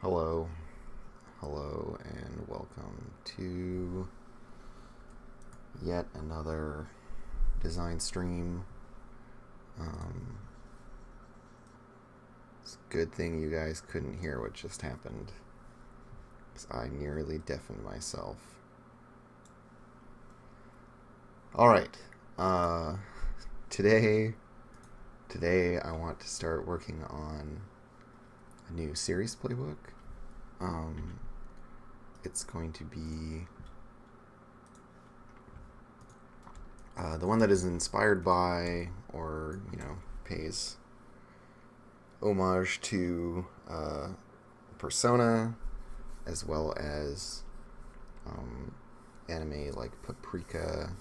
Hello, hello, and welcome to yet another design stream. It's a good thing you guys couldn't hear what just happened, because I nearly deafened myself. Alright, today I want to start working on a new series playbook. It's going to be the one that is inspired by, or pays homage to Persona, as well as anime like Paprika,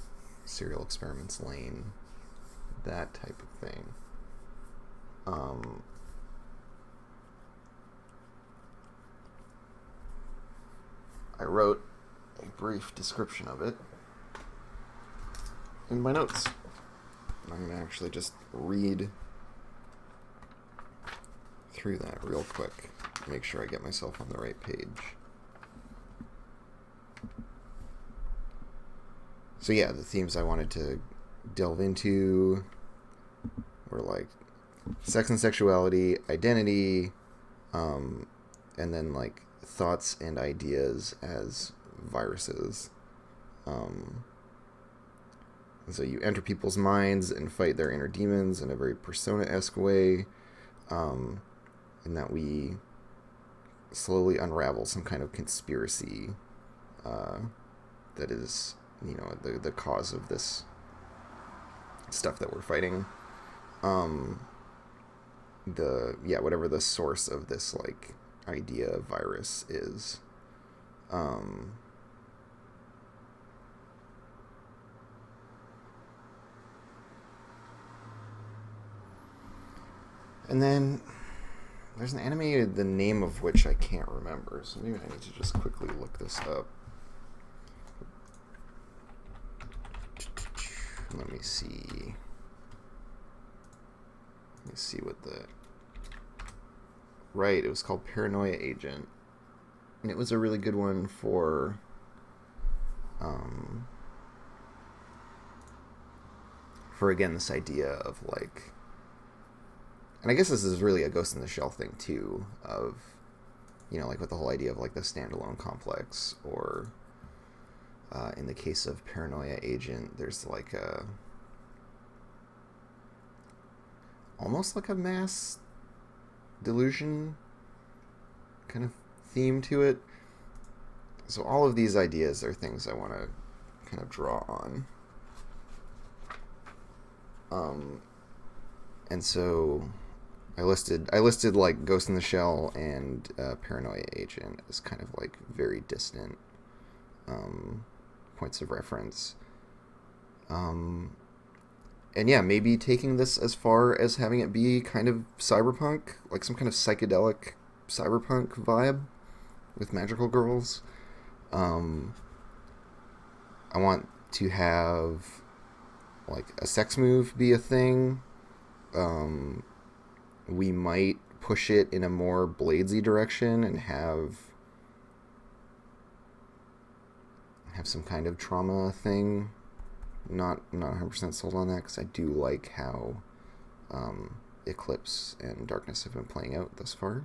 Serial Experiments Lane, that type of thing. I wrote a brief description of it in my notes. I'm going to actually just read through that real quick, make sure I get myself on the right page. So yeah, the themes I wanted to delve into were like sex and sexuality, identity, and then like thoughts and ideas as viruses. So you enter people's minds and fight their inner demons in a very Persona-esque way, and that we slowly unravel some kind of conspiracy that is, the cause of this stuff that we're fighting. Whatever the source of this like idea virus is. And then there's an anime, the name of which I can't remember, so maybe I need to just quickly look this up. Let me see what the... Right, it was called Paranoia Agent. And it was a really good one for... again, this idea of, like... And I guess this is really a Ghost in the Shell thing, too, of, like with the whole idea of, like, the standalone complex, or... in the case of Paranoia Agent, there's, like, almost like a mass delusion kind of theme to it. So all of these ideas are things I want to kind of draw on. And so I listed like Ghost in the Shell and Paranoia Agent as kind of like very distant points of reference. And yeah, maybe taking this as far as having it be kind of cyberpunk, like some kind of psychedelic cyberpunk vibe with magical girls. I want to have like a sex move be a thing. We might push it in a more Bladesy direction and have some kind of trauma thing. Not 100% sold on that, because I do like how Eclipse and Darkness have been playing out thus far.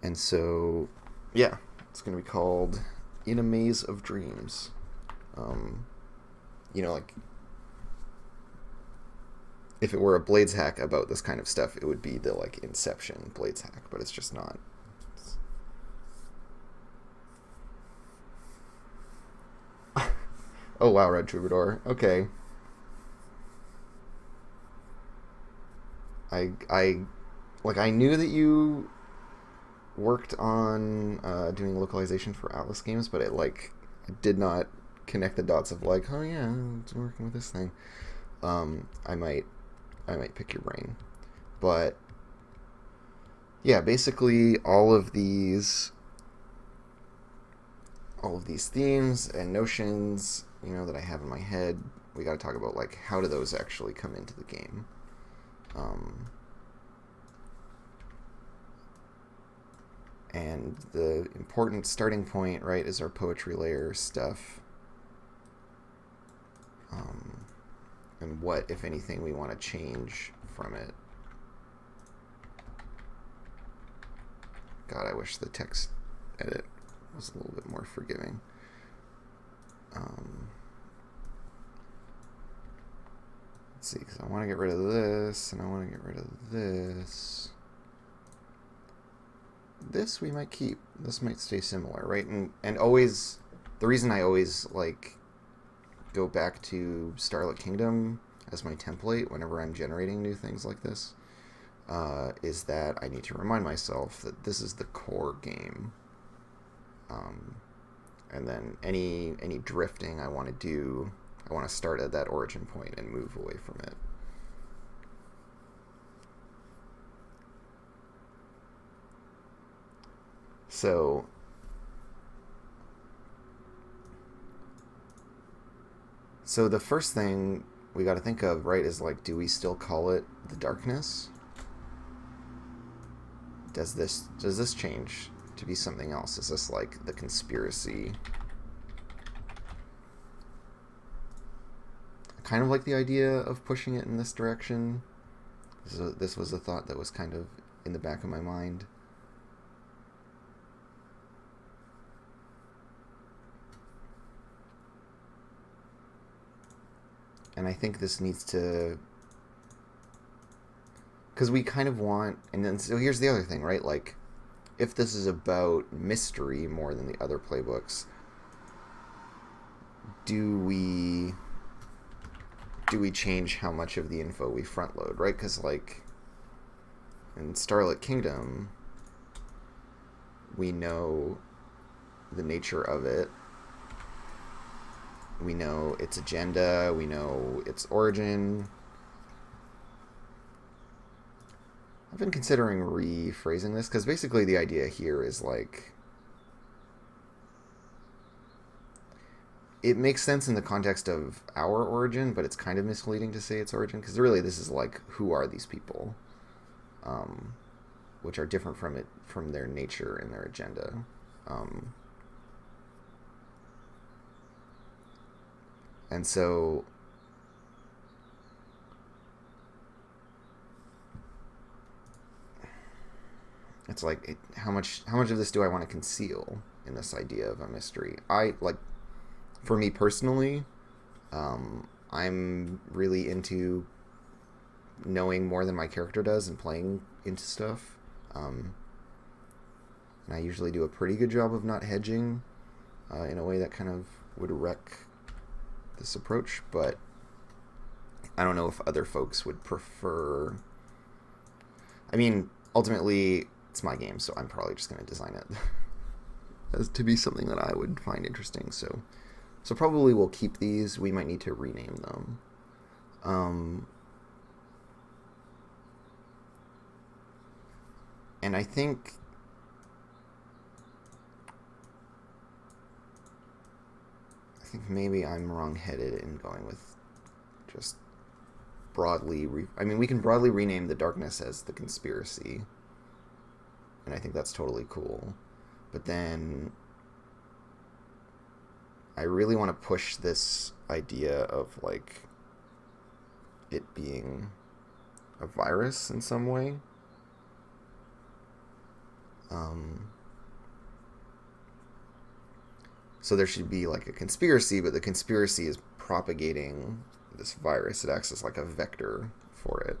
And so, yeah, it's going to be called In a Maze of Dreams. Like, if it were a Blades hack about this kind of stuff, it would be the, like, Inception Blades hack, but it's just not. Oh, wow, Red Troubadour. Okay. I knew that you worked on doing localization for Atlas games, but I did not connect the dots of like, oh yeah, it's working with this thing. I might pick your brain, but yeah, basically all of these themes and notions, that I have in my head, we got to talk about like how do those actually come into the game. And the important starting point, right, is our poetry layer stuff. And what, if anything, we want to change from it. God, I wish the text edit was a little bit more forgiving. Let's see, because I want to get rid of this, and I want to get rid of this. This we might keep. This might stay similar, right? And always, the reason I always like go back to Starlit Kingdom as my template whenever I'm generating new things like this is that I need to remind myself that this is the core game. And then any drifting I want to do, I want to start at that origin point and move away from it. So the first thing we got to think of, right, is like, do we still call it the darkness? Does this change to be something else? Is this like the conspiracy? I kind of like the idea of pushing it in this direction. This was a thought that was kind of in the back of my mind. And I think this needs to, because we kind of want, and then so here's the other thing, right? Like, if this is about mystery more than the other playbooks, do we change how much of the info we front load, right? Because like in Starlit Kingdom, we know the nature of it. We know its agenda. We know its origin. I've been considering rephrasing this because basically the idea here is like, it makes sense in the context of our origin, but it's kind of misleading to say its origin because really this is like, who are these people, which are different from their nature and their agenda. And so it's like, how much of this do I want to conceal in this idea of a mystery? I like, for me personally, I'm really into knowing more than my character does and playing into stuff. And I usually do a pretty good job of not hedging in a way that kind of would wreck this approach, but I don't know if other folks would prefer. I mean, ultimately, it's my game, so I'm probably just going to design it as to be something that I would find interesting. So probably we'll keep these. We might need to rename them. And I think maybe I'm wrong-headed in going with just broadly. I mean, we can broadly rename the darkness as the conspiracy, and I think that's totally cool. But then I really want to push this idea of like it being a virus in some way. So there should be like a conspiracy, but the conspiracy is propagating this virus. It acts as like a vector for it.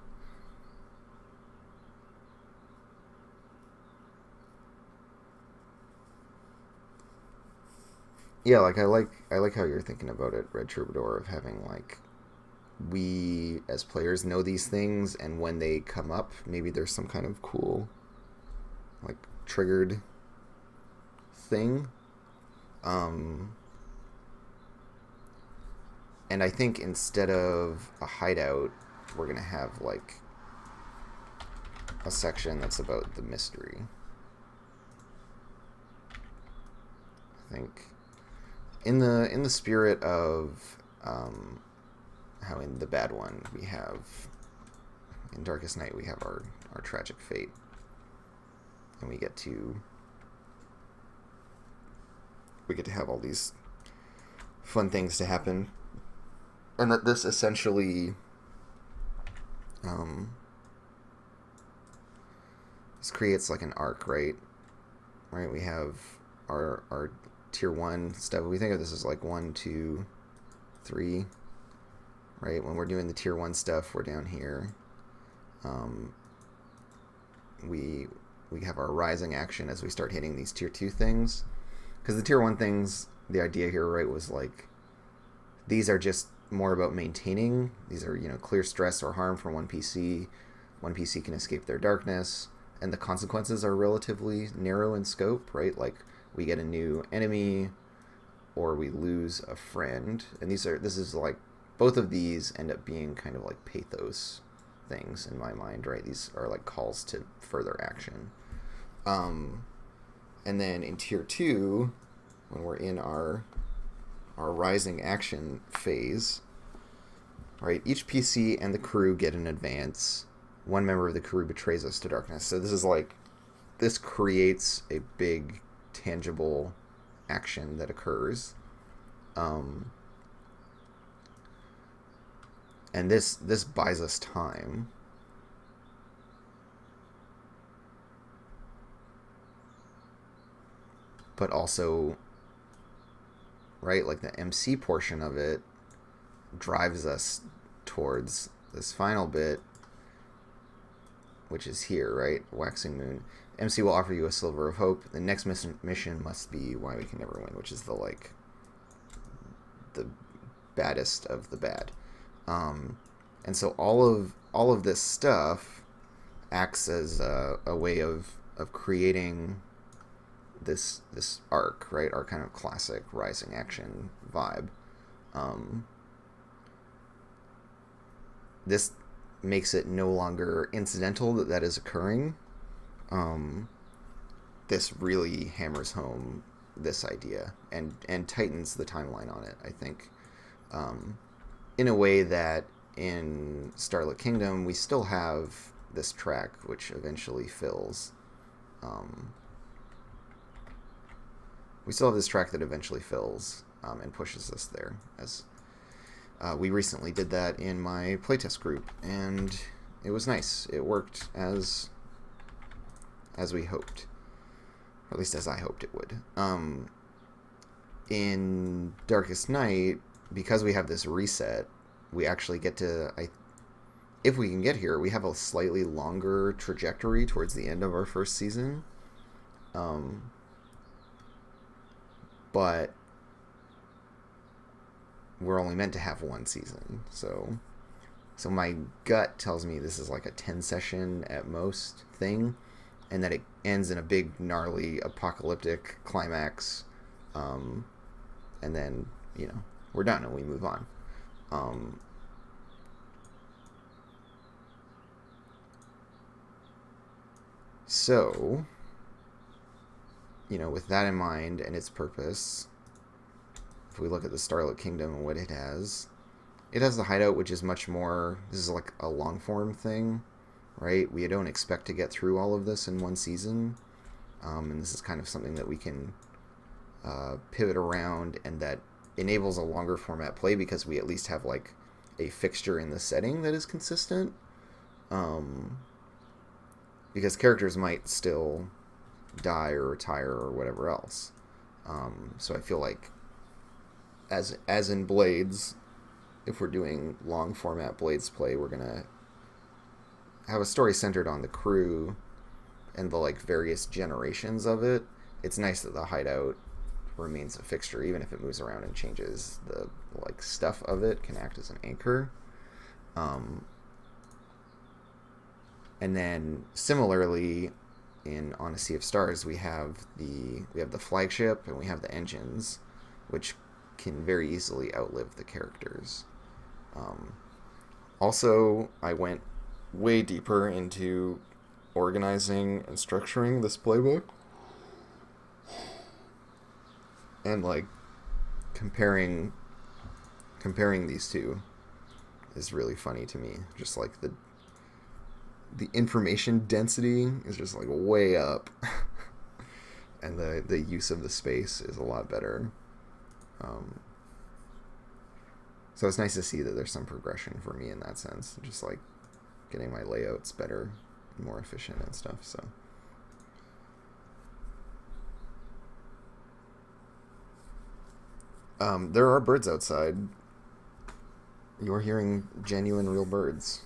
Yeah, like I like how you're thinking about it, Red Troubadour, of having like, we as players know these things, and when they come up, maybe there's some kind of cool like triggered thing. And I think instead of a hideout, we're gonna have like a section that's about the mystery. I think in the spirit of how in the bad one we have, in Darkest Night we have our tragic fate, and we get to we get to have all these fun things to happen, and that this essentially this creates like an arc, right? Right, we have our tier 1 stuff. We think of this as like 1, 2, 3, right? When we're doing the tier 1 stuff, we're down here. We have our rising action as we start hitting these tier 2 things, because the tier 1 things, the idea here, right, was like these are just more about maintaining. These are, clear stress or harm from one PC. One PC can escape their darkness, and the consequences are relatively narrow in scope, right? Like we get a new enemy or we lose a friend. And this is like, both of these end up being kind of like pathos things in my mind, right? These are like calls to further action. And then in tier 2, when we're in our rising action phase, right, each PC and the crew get an advance. One member of the crew betrays us to darkness. So this creates a big tangible action that occurs. And this buys us time. But also, right, like the MC portion of it drives us towards this final bit, which is here, right? Waxing Moon. MC will offer you a sliver of hope. The next mission must be why we can never win, which is the baddest of the bad. And so all of this stuff acts as a way of creating this arc, right? Our kind of classic rising action vibe. This makes it no longer incidental that is occurring. This really hammers home this idea and tightens the timeline on it, I think, in a way that in Starlit Kingdom we still have this track which eventually fills. We still have this track that eventually fills and pushes us there. As we recently did that in my playtest group, and it was nice. It worked as we hoped, or at least as I hoped it would. In Darkest Night, because we have this reset, we actually get to, if we can get here, we have a slightly longer trajectory towards the end of our first season. But we're only meant to have one season, so my gut tells me this is like a 10 session at most thing, and that it ends in a big gnarly apocalyptic climax, and then we're done and we move on. So with that in mind and its purpose, if we look at the Starlit Kingdom and what it has the hideout, which is much more, this is like a long form thing, right? We don't expect to get through all of this in one season, and this is kind of something that we can pivot around, and that enables a longer format play because we at least have like a fixture in the setting that is consistent, because characters might still die or retire or whatever else. So I feel like as in Blades, if we're doing long format Blades play, we're gonna have a story centered on the crew and the like various generations of it. It's nice that the hideout remains a fixture, even if it moves around and changes. The like stuff of it can act as an anchor. And then similarly, in On a Sea of Stars, we have the flagship and we have the engines, which can very easily outlive the characters. Also, I went way deeper into organizing and structuring this playbook, and like comparing these two is really funny to me. Just like the information density is just like way up. and the use of the space is a lot better. Um, so it's nice to see that there's some progression for me in that sense, just like getting my layouts better and more efficient and stuff. So there are birds outside. You're hearing genuine, real birds.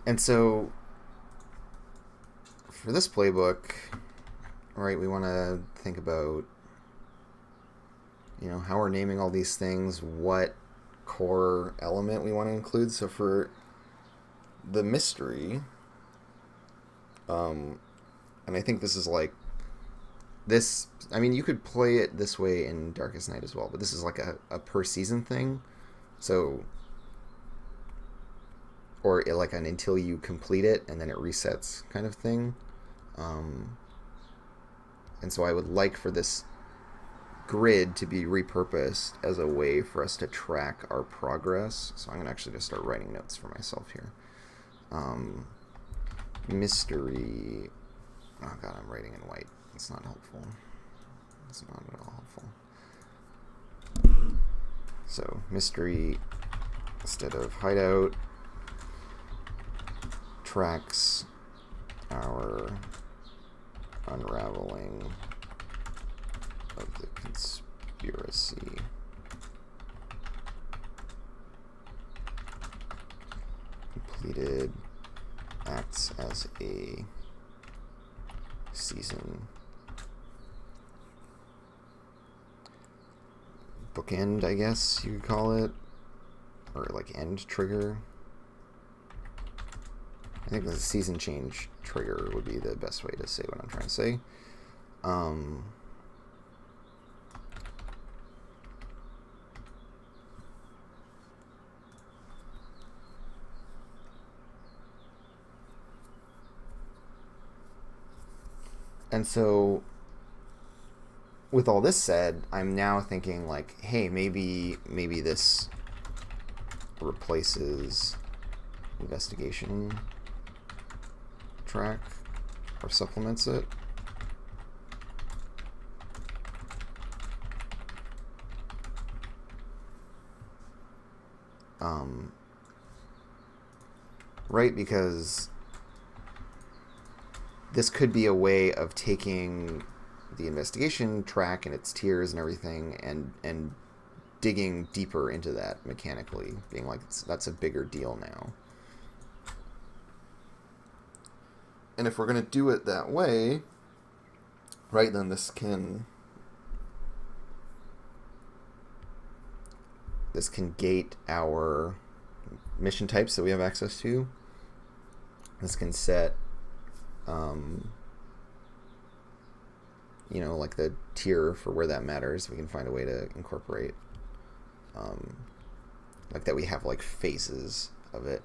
And so for this playbook, right, we want to think about, how we're naming all these things, what core element we want to include. So for the mystery, and I think this is like this. I mean, you could play it this way in Darkest Night as well, but this is like a per season thing. So, or like an until you complete it and then it resets kind of thing. And so I would like for this grid to be repurposed as a way for us to track our progress. So I'm going to actually just start writing notes for myself here. Mystery. Oh god, I'm writing in white. It's not helpful. It's not at all helpful. So mystery instead of hideout tracks our unraveling of the conspiracy. Completed, acts as a season bookend, I guess you could call it, or like end trigger. I think the season change trigger would be the best way to say what I'm trying to say. And so with all this said, I'm now thinking like, hey, maybe this replaces investigation track or supplements it. Right, because this could be a way of taking the investigation track and its tiers and everything and digging deeper into that mechanically, being like, that's a bigger deal now. And if we're going to do it that way, right, then this can gate our mission types that we have access to. This can set like the tier for where that matters. We can find a way to incorporate like that we have like phases of it.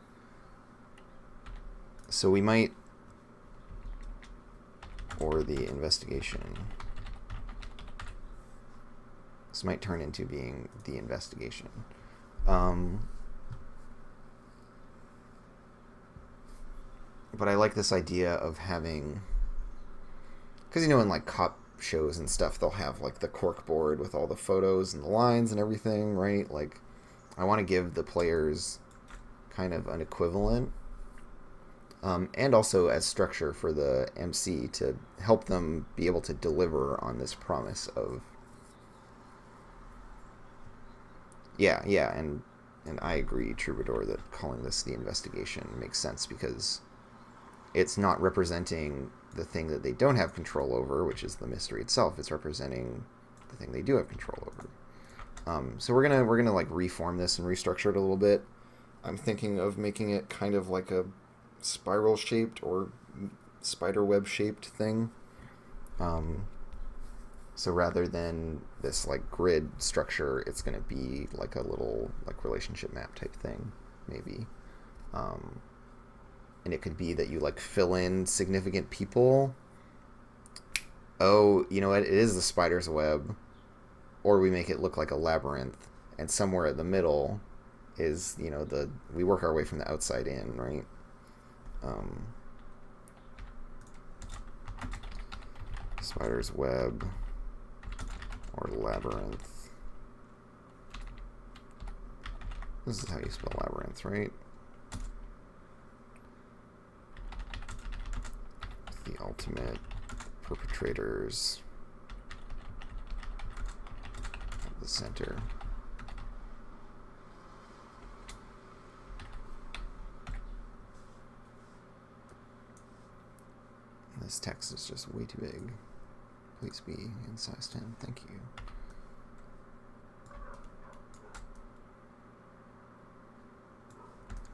So we might, or the investigation. This might turn into being the investigation. But I like this idea of having, because in like cop shows and stuff, they'll have like the cork board with all the photos and the lines and everything, right? Like, I want to give the players kind of an equivalent, and also as structure for the MC to help them be able to deliver on this promise of, and I agree, Troubadour, that calling this the investigation makes sense because it's not representing the thing that they don't have control over, which is the mystery itself. It's representing the thing they do have control over. So we're gonna like reform this and restructure it a little bit. I'm thinking of making it kind of like a spiral shaped or spider web shaped thing. So rather than this like grid structure, it's gonna be like a little like relationship map type thing, maybe. And it could be that you like fill in significant people. Oh, you know what? It is the spider's web. Or we make it look like a labyrinth. And somewhere in the middle is, we work our way from the outside in, right? Spider's web or labyrinth. This is how you spell labyrinth, right? The ultimate perpetrators at the center. This text is just way too big. Please be in size 10. Thank you.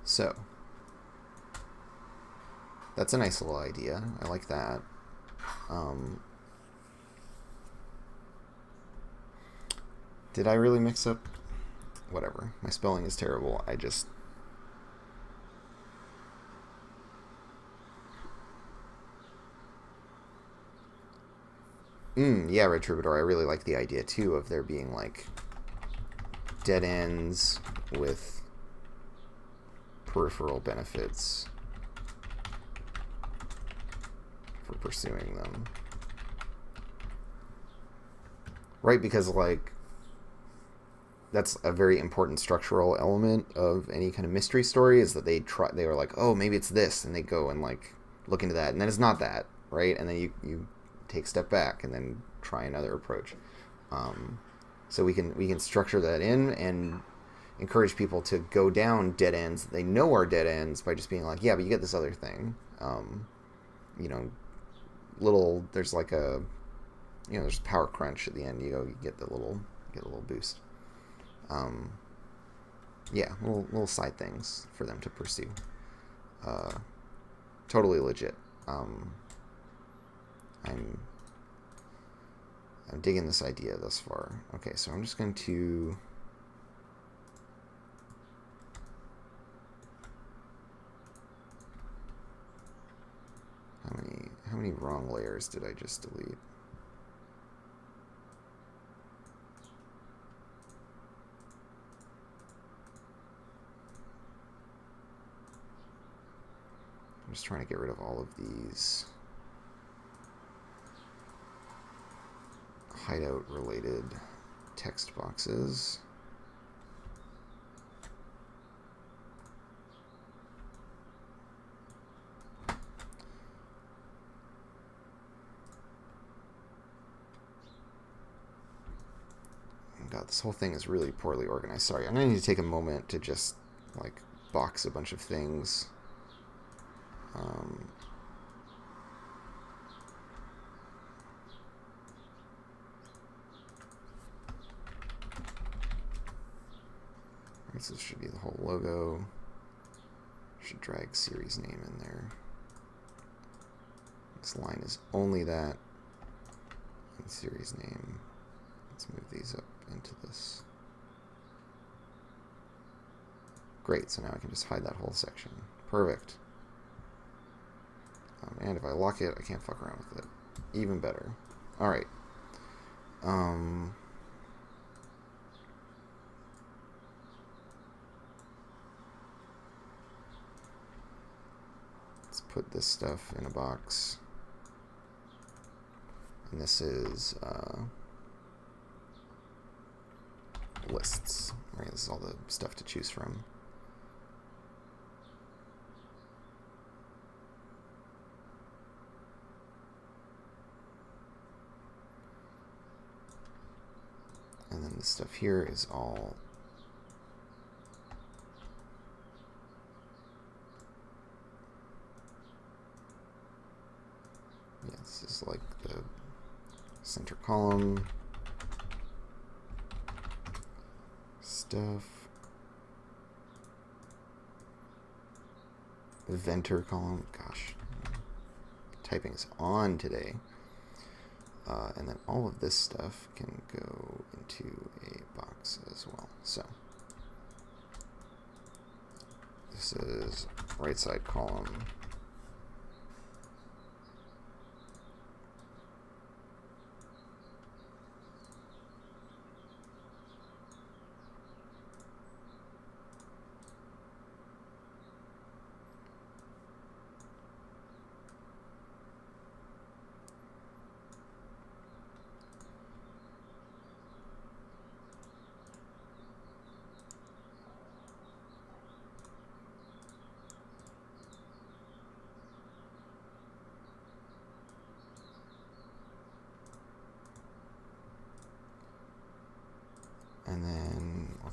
So, that's a nice little idea. I like that. Did I really mix up? Whatever. My spelling is terrible. I just... yeah, Red Troubadour. I really like the idea, too, of there being, like, dead ends with peripheral benefits for pursuing them. Right, because, like, that's a very important structural element of any kind of mystery story, is that they were like, oh, maybe it's this, and they go and, like, look into that, and then it's not that, right? And then you take a step back and then try another approach. So we can structure that in and encourage people to go down dead ends that they know are dead ends by just being like, yeah, but you get this other thing. You know, there's like a, you know, there's power crunch at the end. You get a little boost. Yeah, little side things for them to pursue. Totally legit. I'm digging this idea thus far. Okay, so I'm just going to how many wrong layers did I just delete? I'm just trying to get rid of all of these hideout related text boxes. God, this whole thing is really poorly organized. Sorry, I'm gonna need to take a moment to just like box a bunch of things. This should be the whole logo. Should drag series name in there. This line is only that. And series name. Let's move these up into this. Great, so now I can just hide that whole section. Perfect. And if I lock it, I can't fuck around with it. Even better. Alright. Let's put this stuff in a box. And this is lists. Right, this is all the stuff to choose from. And then this stuff here is all this is like the center column stuff. Venter column. Gosh, typing is on today. And then all of this stuff can go into a box as well. So this is right side column.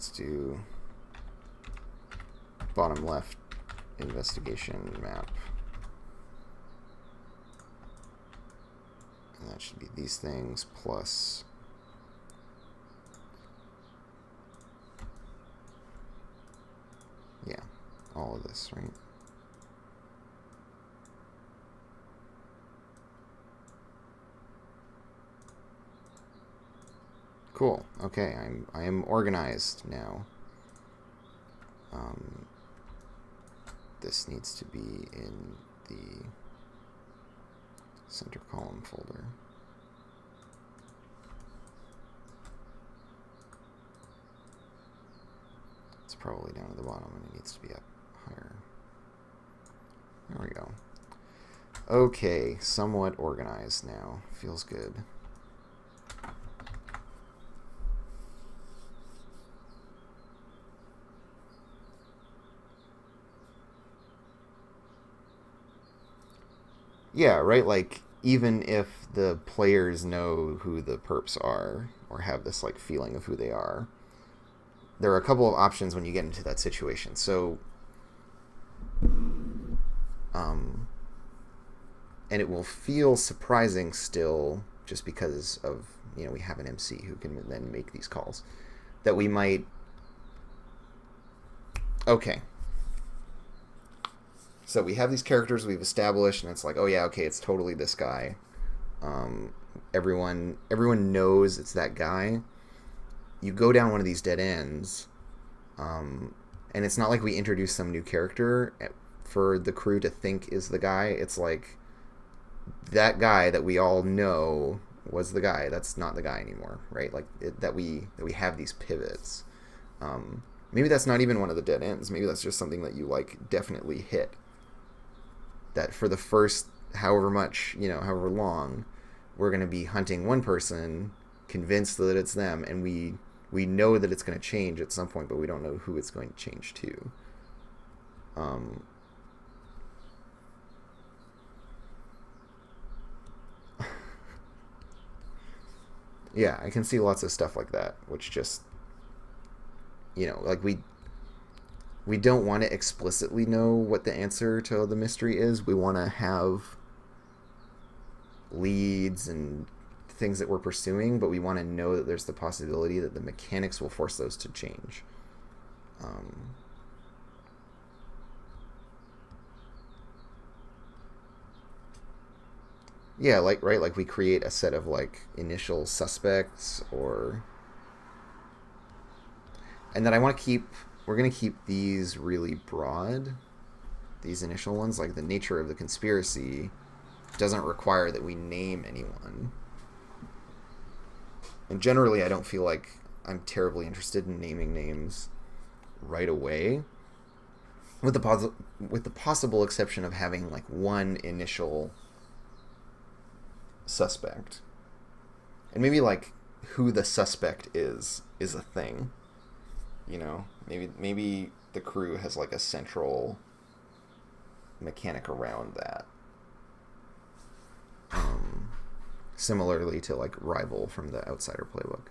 let's do bottom left investigation map. And that should be these things plus yeah, all of this, right? Cool. Okay, I am organized now. This needs to be in the center column folder. It's probably down at the bottom and it needs to be up higher. There we go. Okay, somewhat organized now. Feels good. Yeah, right? Like, even if the players know who the perps are, or have this, like, feeling of who they are, there are a couple of options when you get into that situation. So, and it will feel surprising still, just because of, you know, we have an MC who can then make these calls, that we might... Okay. So we have these characters we've established, and it's like, oh yeah, okay, it's totally this guy. Everyone knows it's that guy. You go down one of these dead ends, and it's not like we introduce some new character for the crew to think is the guy. It's like that guy that we all know was the guy. That's not the guy anymore, right? Like that we have these pivots. Maybe that's not even one of the dead ends. Maybe that's just something that you like definitely hit. That for the first however much, you know, however long, we're going to be hunting one person, convinced that it's them, and we know that it's going to change at some point, but we don't know who it's going to change to. Yeah, I can see lots of stuff like that, which just, you know, like we don't want to explicitly know what the answer to the mystery is. We want to have leads and things that we're pursuing, but we want to know that there's the possibility that the mechanics will force those to change. Yeah, like, right, like we create a set of like initial suspects, or... And then we're going to keep these really broad, these initial ones, like the nature of the conspiracy doesn't require that we name anyone. And generally, I don't feel like I'm terribly interested in naming names right away, with the possible exception of having like one initial suspect. And maybe like who the suspect is a thing. You know, maybe the crew has like a central mechanic around that. Similarly to like Rival from the Outsider playbook.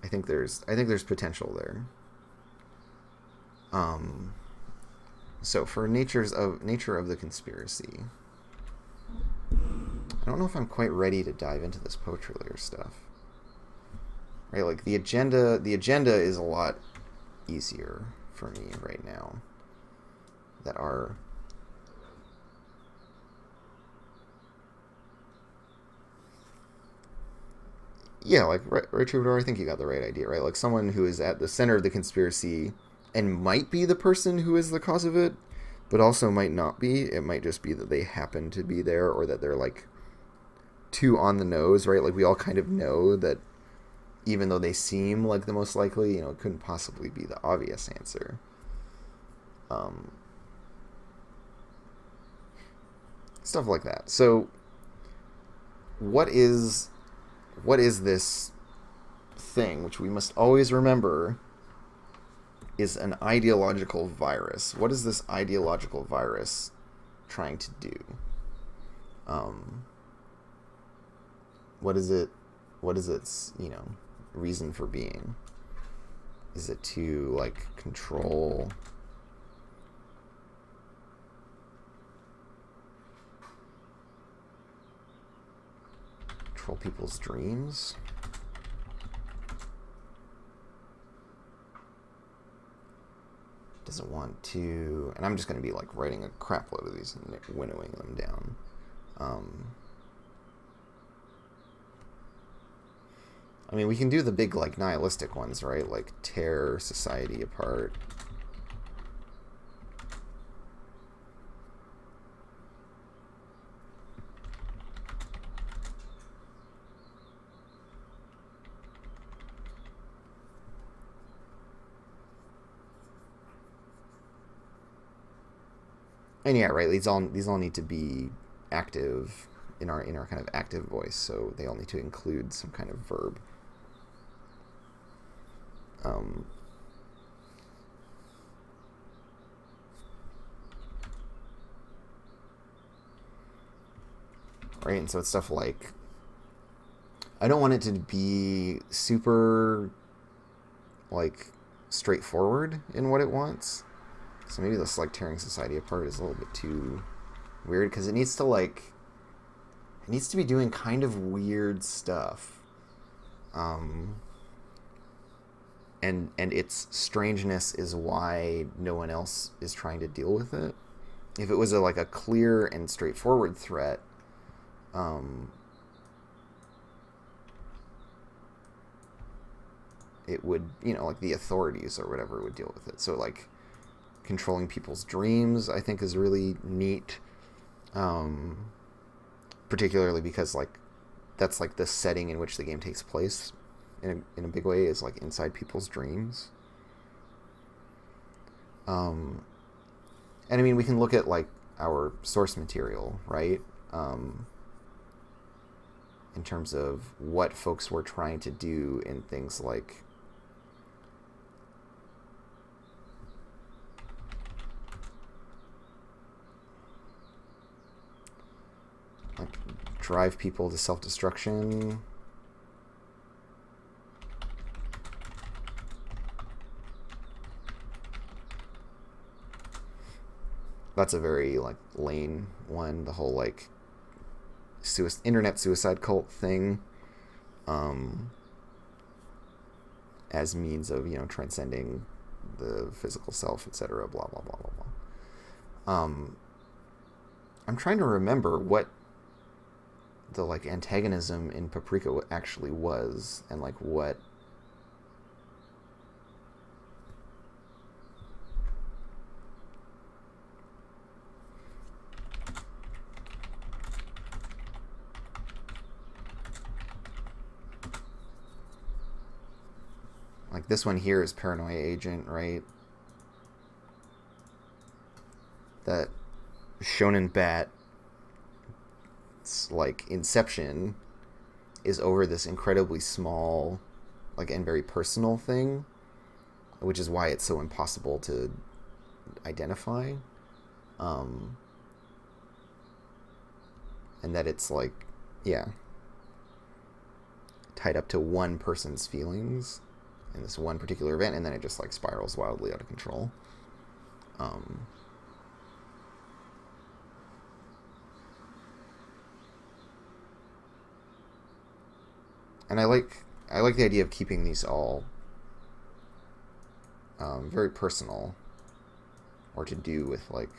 I think there's potential there. So for nature of the conspiracy, I don't know if I'm quite ready to dive into this poetry layer stuff. Right, like the agenda is a lot easier for me right now. That are yeah, like right, Troubadour, I think you got the right idea, right? Like someone who is at the center of the conspiracy and might be the person who is the cause of it, but also might not be. It might just be that they happen to be there, or that they're like too on the nose, right? Like we all kind of know that even though they seem like the most likely, you know, it couldn't possibly be the obvious answer. Stuff like that. So what is this thing, which we must always remember is an ideological virus? What is this ideological virus trying to do? What is it what is its, reason for being? Is it to, like, control people's dreams? Doesn't want to, and I'm just going to be like writing a crap load of these and winnowing them down. I mean, we can do the big, like, nihilistic ones, right? Like, tear society apart. And yeah, right. These all need to be active in our kind of active voice, so they all need to include some kind of verb. Right, and so it's stuff like, I don't want it to be super, like, straightforward in what it wants. So maybe this, like, tearing society apart is a little bit too weird, because it needs to, like, it needs to be doing kind of weird stuff. And its strangeness is why no one else is trying to deal with it. If it was like a clear and straightforward threat, it would, like, the authorities or whatever would deal with it. So, like, controlling people's dreams, I think, is really neat. Particularly because, like, that's, like, the setting in which the game takes place in a big way, is, like, inside people's dreams. And I mean, we can look at, like, our source material, right? In terms of what folks were trying to do in things like drive people to self-destruction. That's a very, like, lame one. The whole, like, internet suicide cult thing, as means of, transcending the physical self, etc. Blah blah blah blah blah. I'm trying to remember what the, like, antagonism in Paprika actually was, and, like, what like this one here is Paranoia Agent, right? That Shonen Bat, it's like Inception, is over this incredibly small, like, and very personal thing, which is why it's so impossible to identify. And that it's, like, yeah, tied up to one person's feelings in this one particular event, and then it just, like, spirals wildly out of control. And I like the idea of keeping these all very personal, or to do with, like,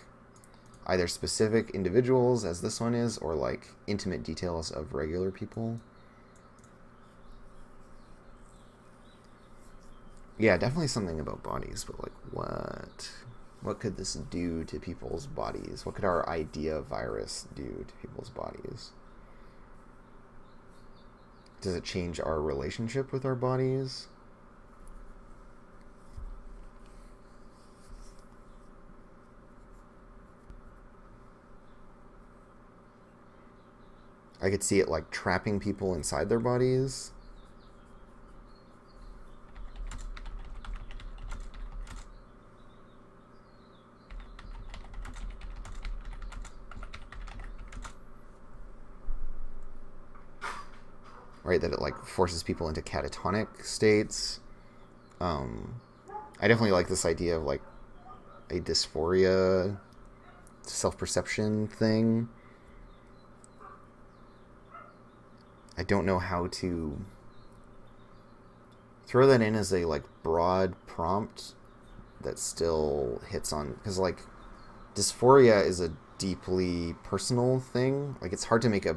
either specific individuals, as this one is, or, like, intimate details of regular people. Yeah, definitely something about bodies, but, like, what could this do to people's bodies? What could our idea virus do to people's bodies? Does it change our relationship with our bodies? I could see it, like, trapping people inside their bodies. right? That it like forces people into catatonic states. I definitely like this idea of like a dysphoria self-perception thing. I don't know how to throw that in as a like broad prompt that still hits on, because like dysphoria is a deeply personal thing. Like it's hard to make a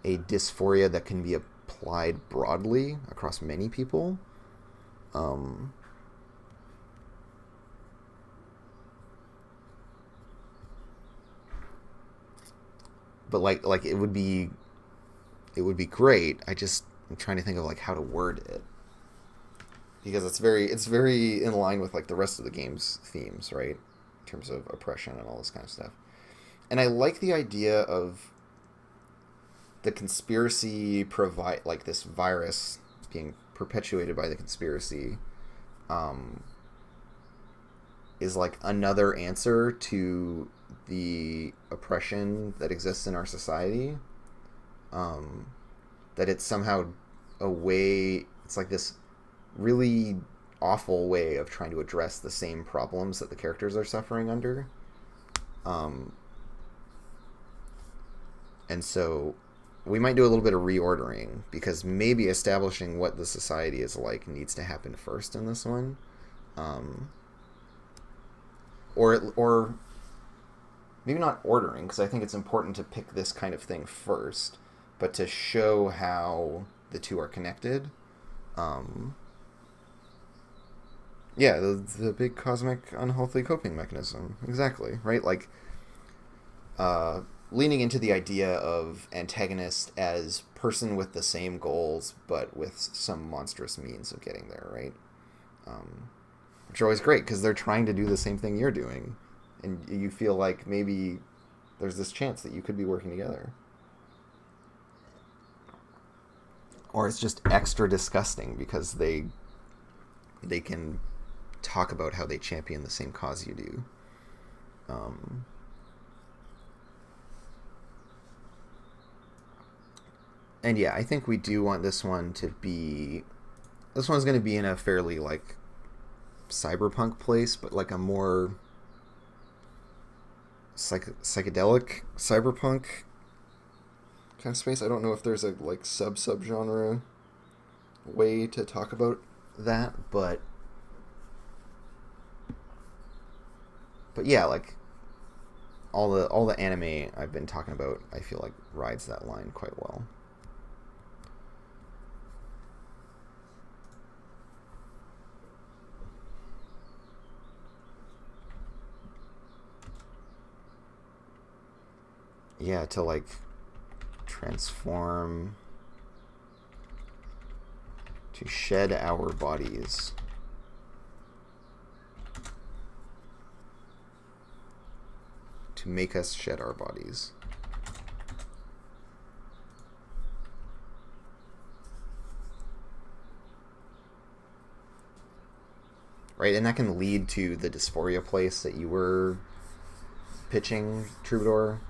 dysphoria that can be applied broadly across many people. Um, but like it would be great. I'm trying to think of like how to word it, because it's very in line with like the rest of the game's themes, right? In terms of oppression and all this kind of stuff. And I like the idea of the conspiracy provide like this virus being perpetuated by the conspiracy, um, is like another answer to the oppression that exists in our society. Um, that it's somehow a way. It's like this really awful way of trying to address the same problems that the characters are suffering under. Um, and so we might do a little bit of reordering, because maybe establishing what the society is like needs to happen first in this one. Um, or maybe not ordering, because I think it's important to pick this kind of thing first, but to show how the two are connected. Um, yeah, the big cosmic unhealthy coping mechanism. Exactly, right? Like, uh, leaning into the idea of antagonist as person with the same goals, but with some monstrous means of getting there, right? Um, which are always great, because they're trying to do the same thing you're doing. And you feel like maybe there's this chance that you could be working together. Or it's just extra disgusting because they can talk about how they champion the same cause you do. Um, and yeah, I think we do want this one to be. This one's going to be in a fairly like cyberpunk place, but like a more psychedelic cyberpunk kind of space. I don't know if there's a like sub genre way to talk about that, but yeah, like all the anime I've been talking about, I feel like rides that line quite well. Yeah, to like transform, to shed our bodies. To make us shed our bodies. Right, and that can lead to the dysphoria place that you were pitching, Troubadour.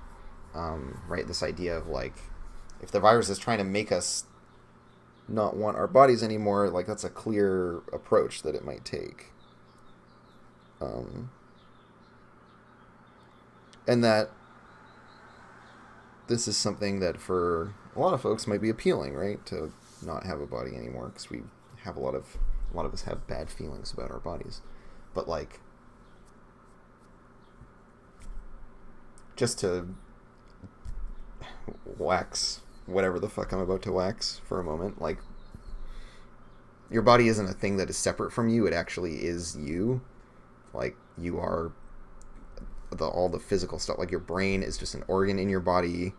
Right, this idea of like, if the virus is trying to make us not want our bodies anymore, like that's a clear approach that it might take. Um, and that this is something that for a lot of folks might be appealing, right? To not have a body anymore, because we have a lot of us have bad feelings about our bodies. But like, just to wax whatever the fuck I'm about to wax for a moment, like, your body isn't a thing that is separate from you. It actually is you. Like, you are all the physical stuff. Like, your brain is just an organ in your body.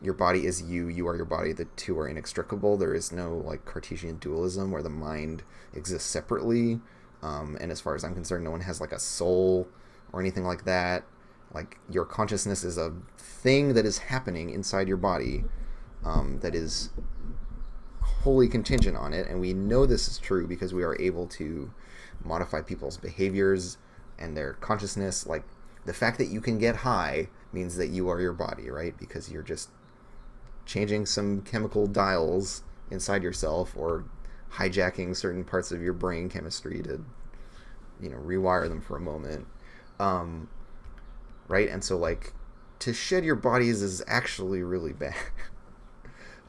Your body is you. You are your body. The two are inextricable. There is no like Cartesian dualism where the mind exists separately. And as far as I'm concerned, no one has like a soul or anything like that. Like, your consciousness is a thing that is happening inside your body, that is wholly contingent on it. And we know this is true because we are able to modify people's behaviors and their consciousness. Like, the fact that you can get high means that you are your body, right? Because you're just changing some chemical dials inside yourself or hijacking certain parts of your brain chemistry to, rewire them for a moment. Um, right? And so, like, to shed your bodies is actually really bad.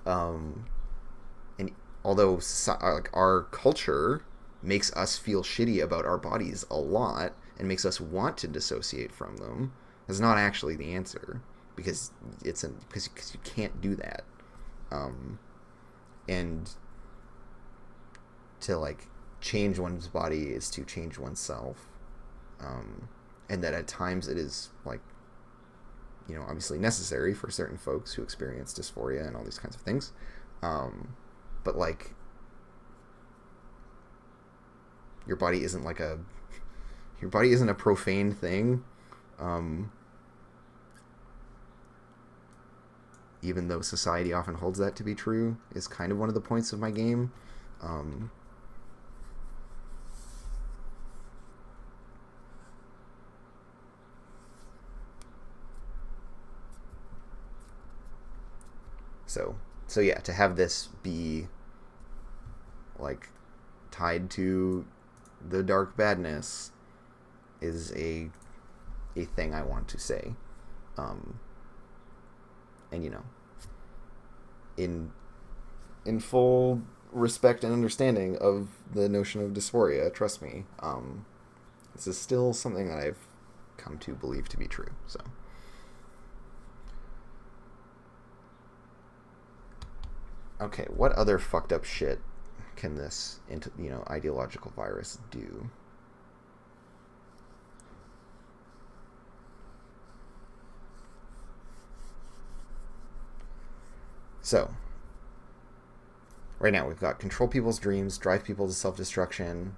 um, and although like our culture makes us feel shitty about our bodies a lot and makes us want to dissociate from them, that's not actually the answer, because because you can't do that. And to, like, change one's body is to change oneself. And that at times it is, like, obviously necessary for certain folks who experience dysphoria and all these kinds of things. But, like, your body isn't a profane thing. Even though society often holds that to be true, is kind of one of the points of my game. So yeah, to have this be, like, tied to the dark badness is a thing I want to say. And in full respect and understanding of the notion of dysphoria, trust me, this is still something that I've come to believe to be true. So okay, what other fucked up shit can this ideological virus do? So, right now we've got control people's dreams, drive people to self-destruction.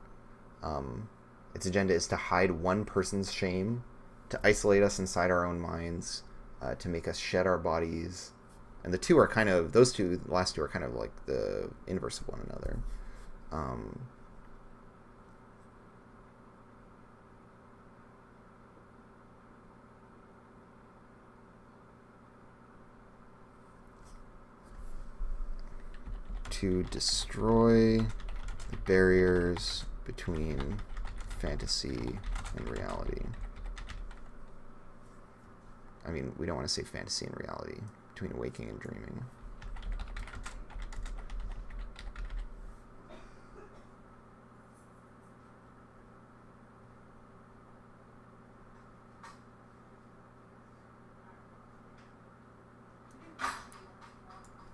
Its agenda is to hide one person's shame, to isolate us inside our own minds, to make us shed our bodies. And the last two are kind of like the inverse of one another. To destroy the barriers between fantasy and reality. I mean, we don't want to say fantasy and reality, between waking and dreaming.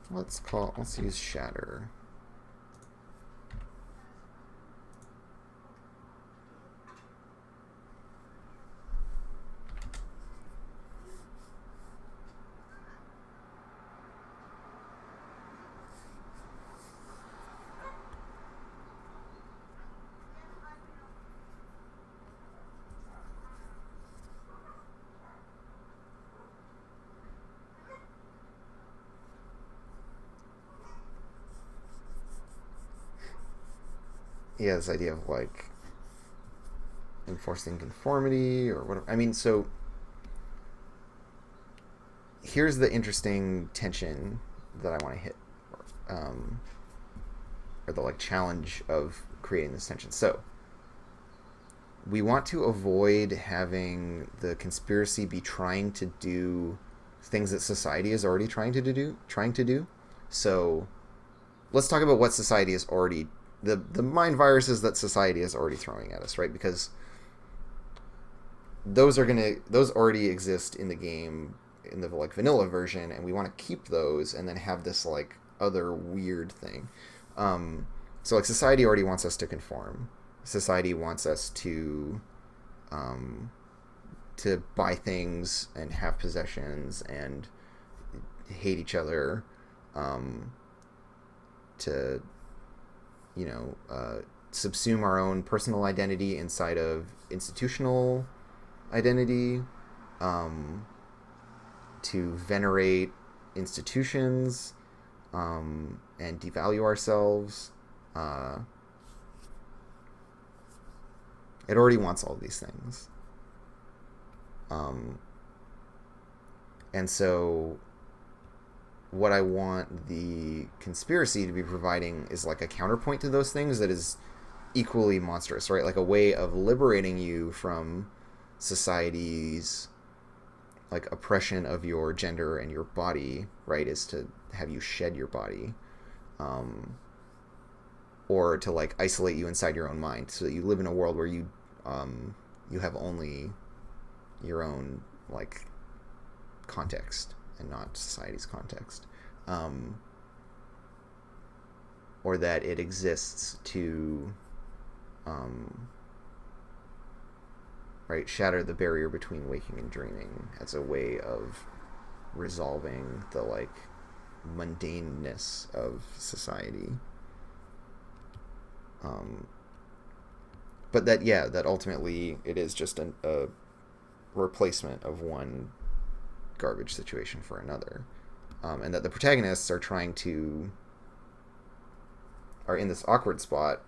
Let's use shatter. Yeah, this idea of, like, enforcing conformity or whatever. I mean, so here's the interesting tension that I want to hit, or the, like, challenge of creating this tension. So we want to avoid having the conspiracy be trying to do things that society is already trying to do. So let's talk about what society is already, the mind viruses that society is already throwing at us, right? Because those already exist in the game in the, like, vanilla version, and we want to keep those and then have this, like, other weird thing. So, like, society already wants us to conform. Society wants us to buy things and have possessions and hate each other, to subsume our own personal identity inside of institutional identity, to venerate institutions, and devalue ourselves. It already wants all these things. And so what I want the conspiracy to be providing is like a counterpoint to those things that is equally monstrous, right? Like a way of liberating you from society's like oppression of your gender and your body, right? Is to have you shed your body, or to like isolate you inside your own mind, so that you live in a world where you have only your own like context and not society's context, or that it exists to right, shatter the barrier between waking and dreaming as a way of resolving the like mundaneness of society. But that, yeah, that ultimately it is just a replacement of one garbage situation for another, and that the protagonists are in this awkward spot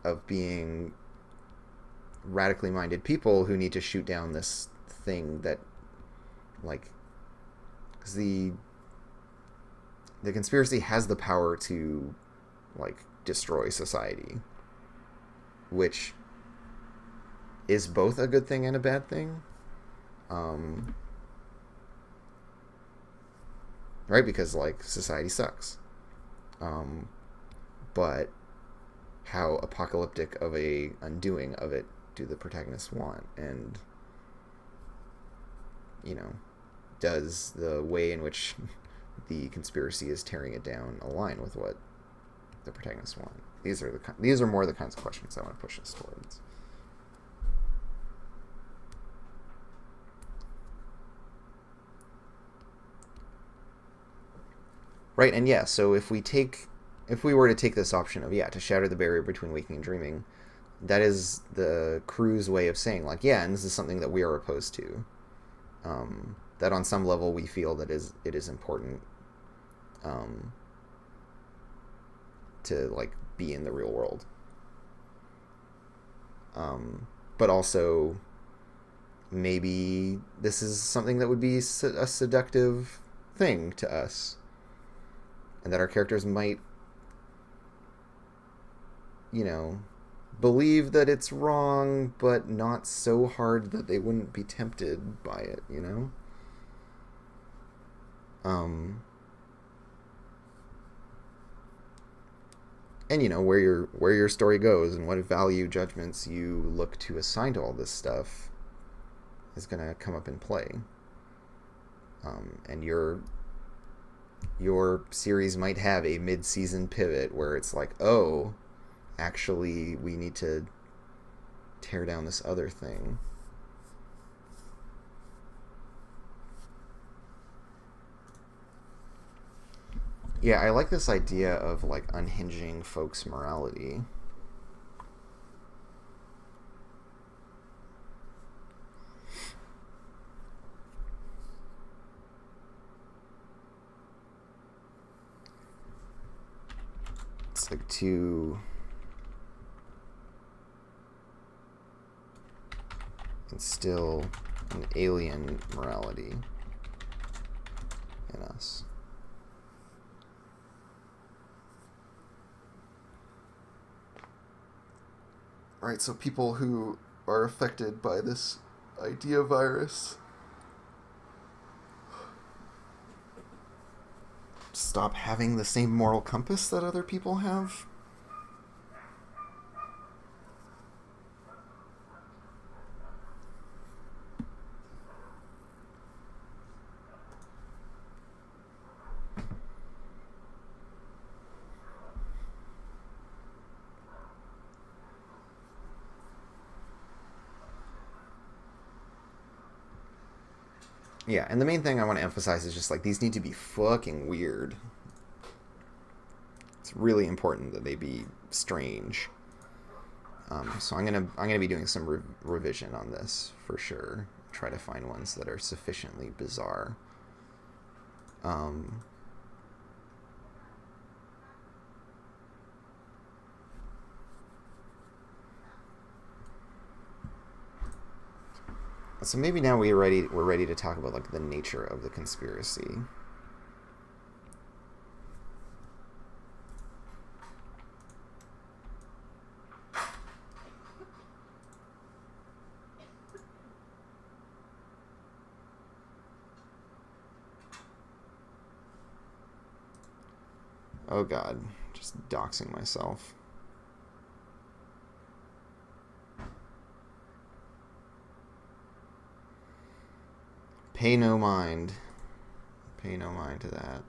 of being radically minded people who need to shoot down this thing that, like, 'cause the conspiracy has the power to like destroy society, which is both a good thing and a bad thing, right? Because like society sucks, but how apocalyptic of a undoing of it do the protagonists want? And does the way in which the conspiracy is tearing it down align with what the protagonists want? These are more the kinds of questions I want to push us towards. Right, and yeah, so if we were to take this option of, to shatter the barrier between waking and dreaming, that is the crew's way of saying, like, yeah, and this is something that we are opposed to. That on some level we feel that it is important to like be in the real world, but also maybe this is something that would be a seductive thing to us, and that our characters might believe that it's wrong, but not so hard that they wouldn't be tempted by it, and where your story goes and what value judgments you look to assign to all this stuff is going to come up in play, and your series might have a mid-season pivot where it's like, oh, actually we need to tear down this other thing. Yeah, I like this idea of like unhinging folks' morality. It's like to instill an alien morality in us. Right, so people who are affected by this idea virus stop having the same moral compass that other people have. Yeah, and the main thing I want to emphasize is just like these need to be fucking weird. It's really important that they be strange. So I'm gonna be doing some revision on this for sure. Try to find ones that are sufficiently bizarre. So maybe now we're ready to talk about like the nature of the conspiracy. Oh god, just doxing myself. Pay no mind. Pay no mind to that.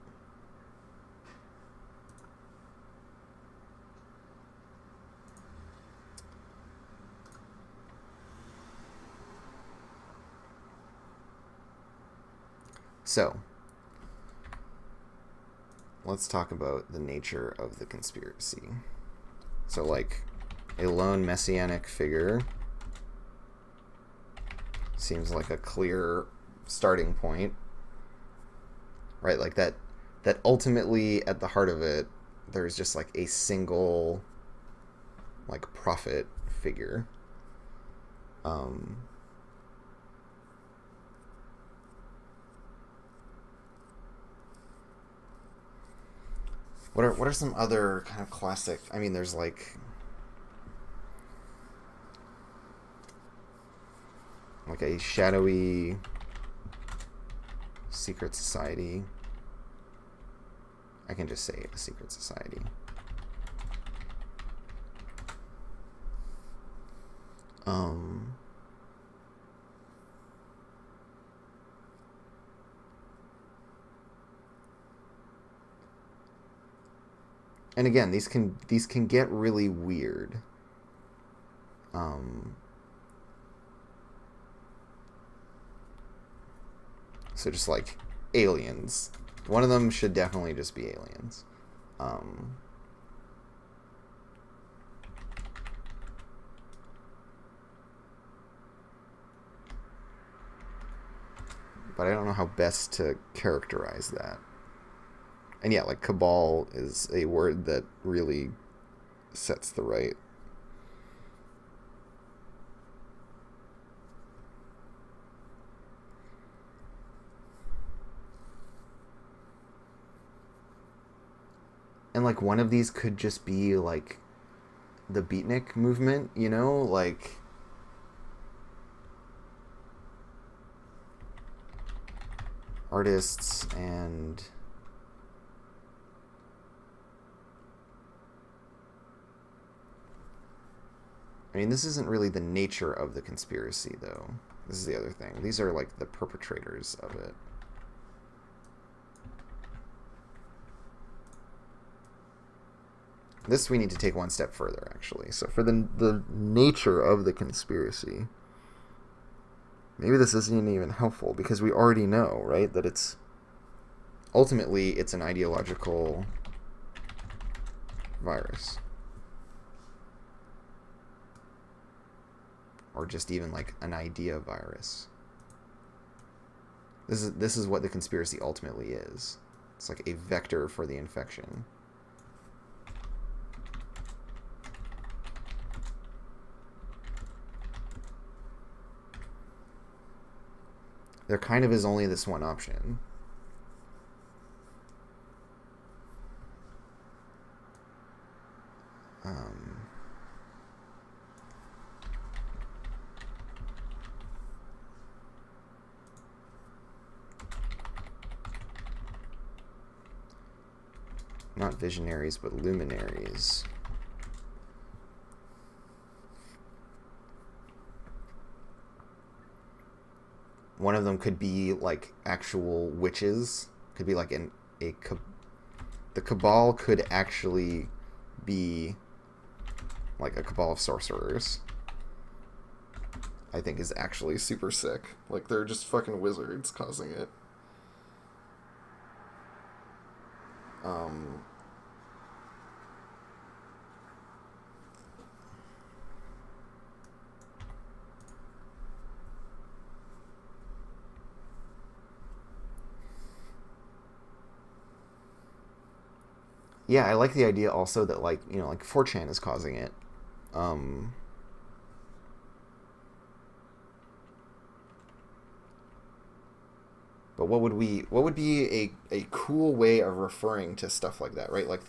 So, let's talk about the nature of the conspiracy. So, like, a lone messianic figure seems like a clear starting point, right? Like that ultimately at the heart of it, there's just like a single, like, prophet figure. What are some other kind of classic? I mean, there's like a shadowy secret society. I can just say a secret society. And again, these can get really weird. So just like aliens. One of them should definitely just be aliens. But I don't know how best to characterize that. And yeah, like cabal is a word that really sets the right. And like one of these could just be like the beatnik movement, you know, like artists and I mean, this isn't really the nature of the conspiracy, though. This is the other thing. These are like the perpetrators of it. This we need to take one step further, actually. So for the nature of the conspiracy, maybe this isn't even helpful because we already know, right, that it's ultimately it's an ideological virus. Or just even like an idea virus. This is what the conspiracy ultimately is. It's like a vector for the infection. There kind of is only this one option. Not visionaries, but luminaries. One of them could be like actual witches. Could be like the cabal could actually be like a cabal of sorcerers. I think is actually super sick. Like they're just fucking wizards causing it. Yeah, I like the idea also that like, you know, like 4chan is causing it. But what would be a cool way of referring to stuff like that, right? Like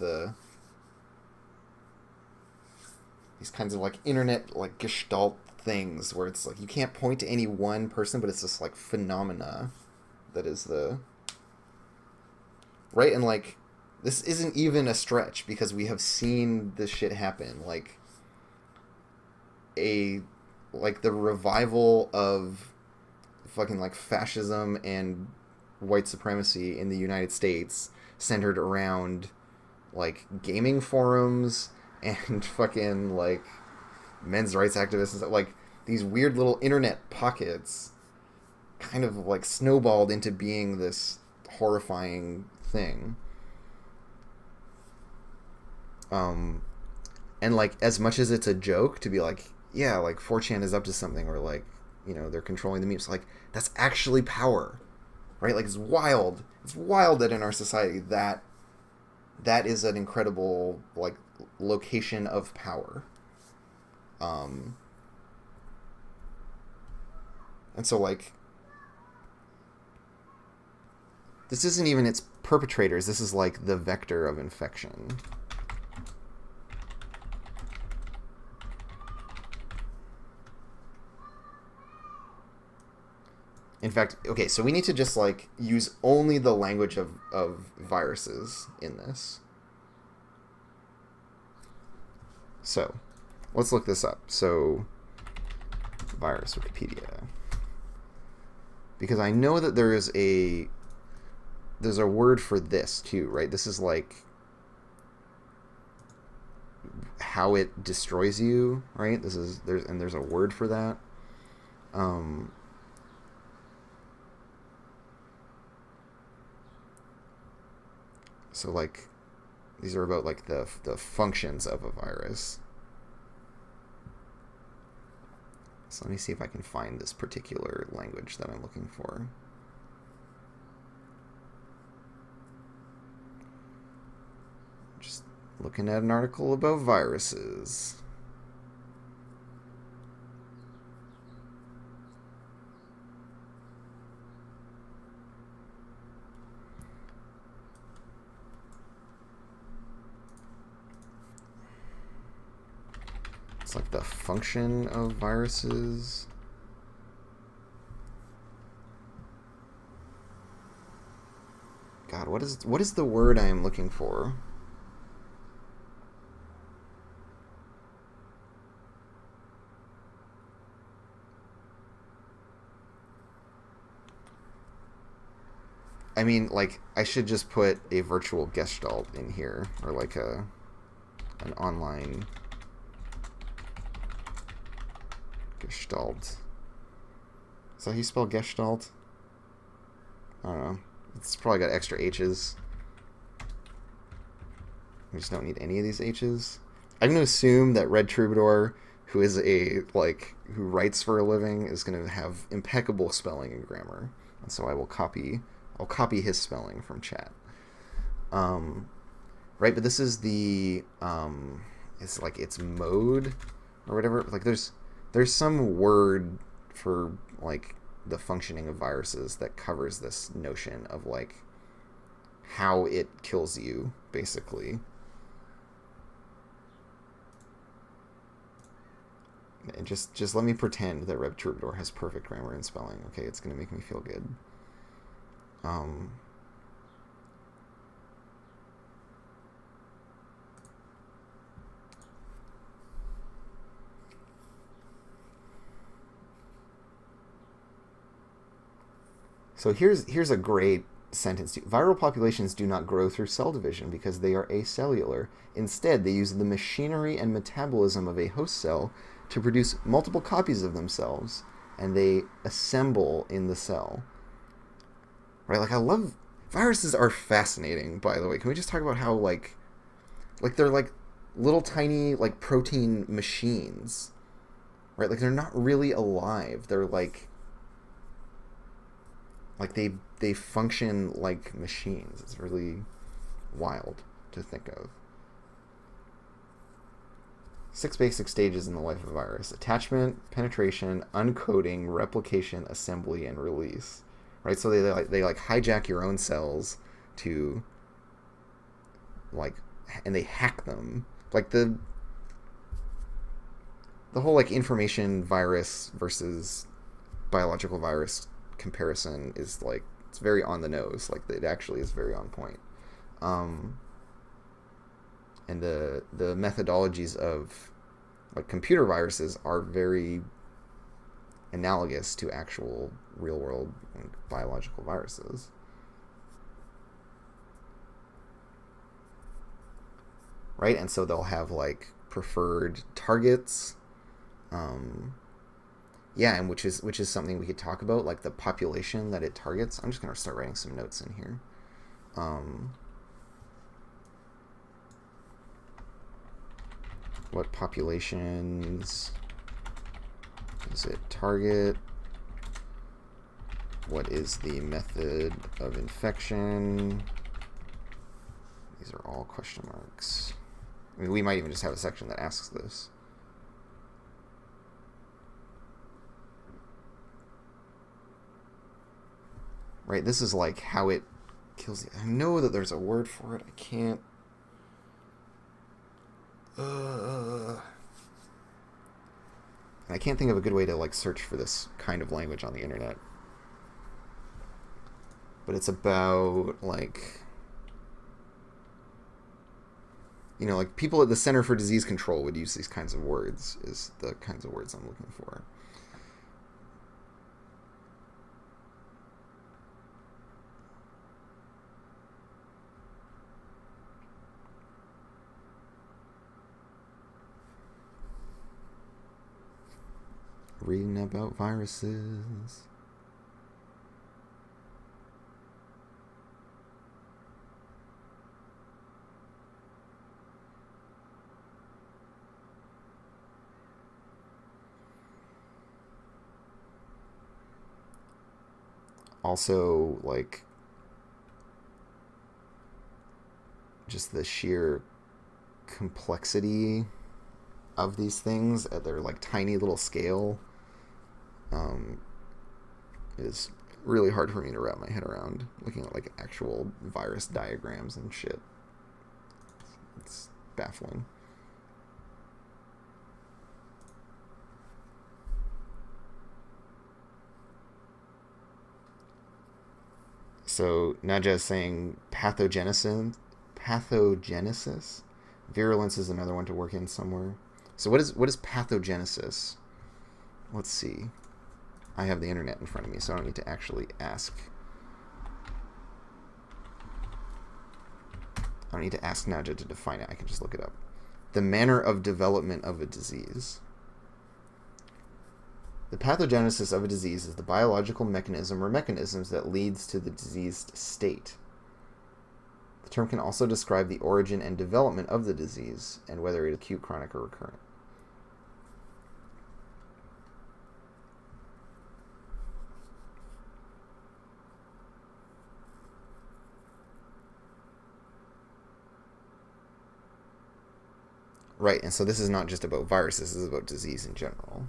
these kinds of like internet like gestalt things where it's like you can't point to any one person, but it's this like phenomena that is the right. And like this isn't even a stretch because we have seen this shit happen. A like the revival of fucking like fascism and white supremacy in the United States centered around like gaming forums and fucking like men's rights activists and stuff. Like these weird little internet pockets kind of like snowballed into being this horrifying thing. Um, and like as much as it's a joke to be like, yeah, like 4chan is up to something, or like, you know, they're controlling the memes. Like that's actually power, right? Like it's wild. It's wild that in our society that is an incredible like location of power. Um, and so like this isn't even its perpetrators. This is like the vector of infection. In fact, okay, so we need to just like use only the language of viruses in this. So let's look this up. So virus Wikipedia. Because I know that there's a word for this too, right? This is like how it destroys you, right? There's a word for that. So like these are about like the functions of a virus. So let me see if I can find this particular language that I'm looking for. Just looking at an article about viruses. It's like the function of viruses. God, what is the word I am looking for? I mean, like, I should just put a virtual gestalt in here, or like an online gestalt. Is that how you spell gestalt? I don't know. It's probably got extra H's. We just don't need any of these H's. I'm going to assume that Red Troubadour, who is who writes for a living, is going to have impeccable spelling and grammar. And so I'll copy his spelling from chat. Right, but this is the it's like its mode or whatever. Like there's some word for like the functioning of viruses that covers this notion of like how it kills you, basically. And just let me pretend that Red Troubadour has perfect grammar and spelling. Okay, it's gonna make me feel good. So here's a great sentence. Viral populations do not grow through cell division because they are acellular. Instead, they use the machinery and metabolism of a host cell to produce multiple copies of themselves, and they assemble in the cell. Right? Like, I love... Viruses are fascinating, by the way. Can we just talk about how, like they're, like, little tiny, like, protein machines. Right? Like, they're not really alive. They're, like they function like machines. It's really wild to think of. 6 basic stages in the life of a virus: attachment, penetration, uncoding, replication, assembly, and release. right? So they hijack your own cells to like, and they hack them. Like the whole like information virus versus biological virus comparison is like, it's very on the nose. Like it actually is very on point. And the methodologies of like computer viruses are very analogous to actual real world biological viruses. Right? And so they'll have like preferred targets. Yeah, and which is something we could talk about, like the population that it targets. I'm just gonna start writing some notes in here. What populations does it target? What is the method of infection? These are all question marks. I mean, we might even just have a section that asks this. Right, this is like how it kills you. I know that there's a word for it. I can't. And I can't think of a good way to like search for this kind of language on the internet. But it's about like, you know, like people at the Center for Disease Control would use these kinds of words, is the kinds of words I'm looking for. Reading about viruses. Also, like, just the sheer complexity of these things at their like tiny little scale is really hard for me to wrap my head around, looking at like actual virus diagrams and shit. It's baffling. So Naja is saying pathogenesis. Virulence is another one to work in somewhere. So what is pathogenesis? Let's see. I have the internet in front of me, so I don't need to actually ask. I don't need to ask Naja to define it. I can just look it up. The manner of development of a disease. The pathogenesis of a disease is the biological mechanism or mechanisms that leads to the diseased state. The term can also describe the origin and development of the disease and whether it is acute, chronic, or recurrent. Right, and so this is not just about viruses, this is about disease in general.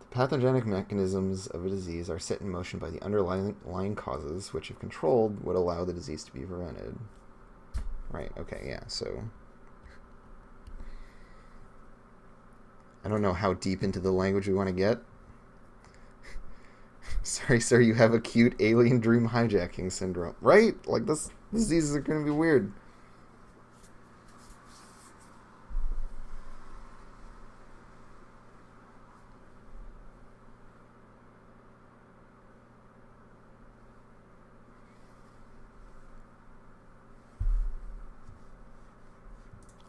The pathogenic mechanisms of a disease are set in motion by the underlying causes, which, if controlled, would allow the disease to be prevented. Right, okay, yeah, so I don't know how deep into the language we want to get. Sorry, sir, you have acute alien dream hijacking syndrome. Right? Like, this diseases are going to be weird.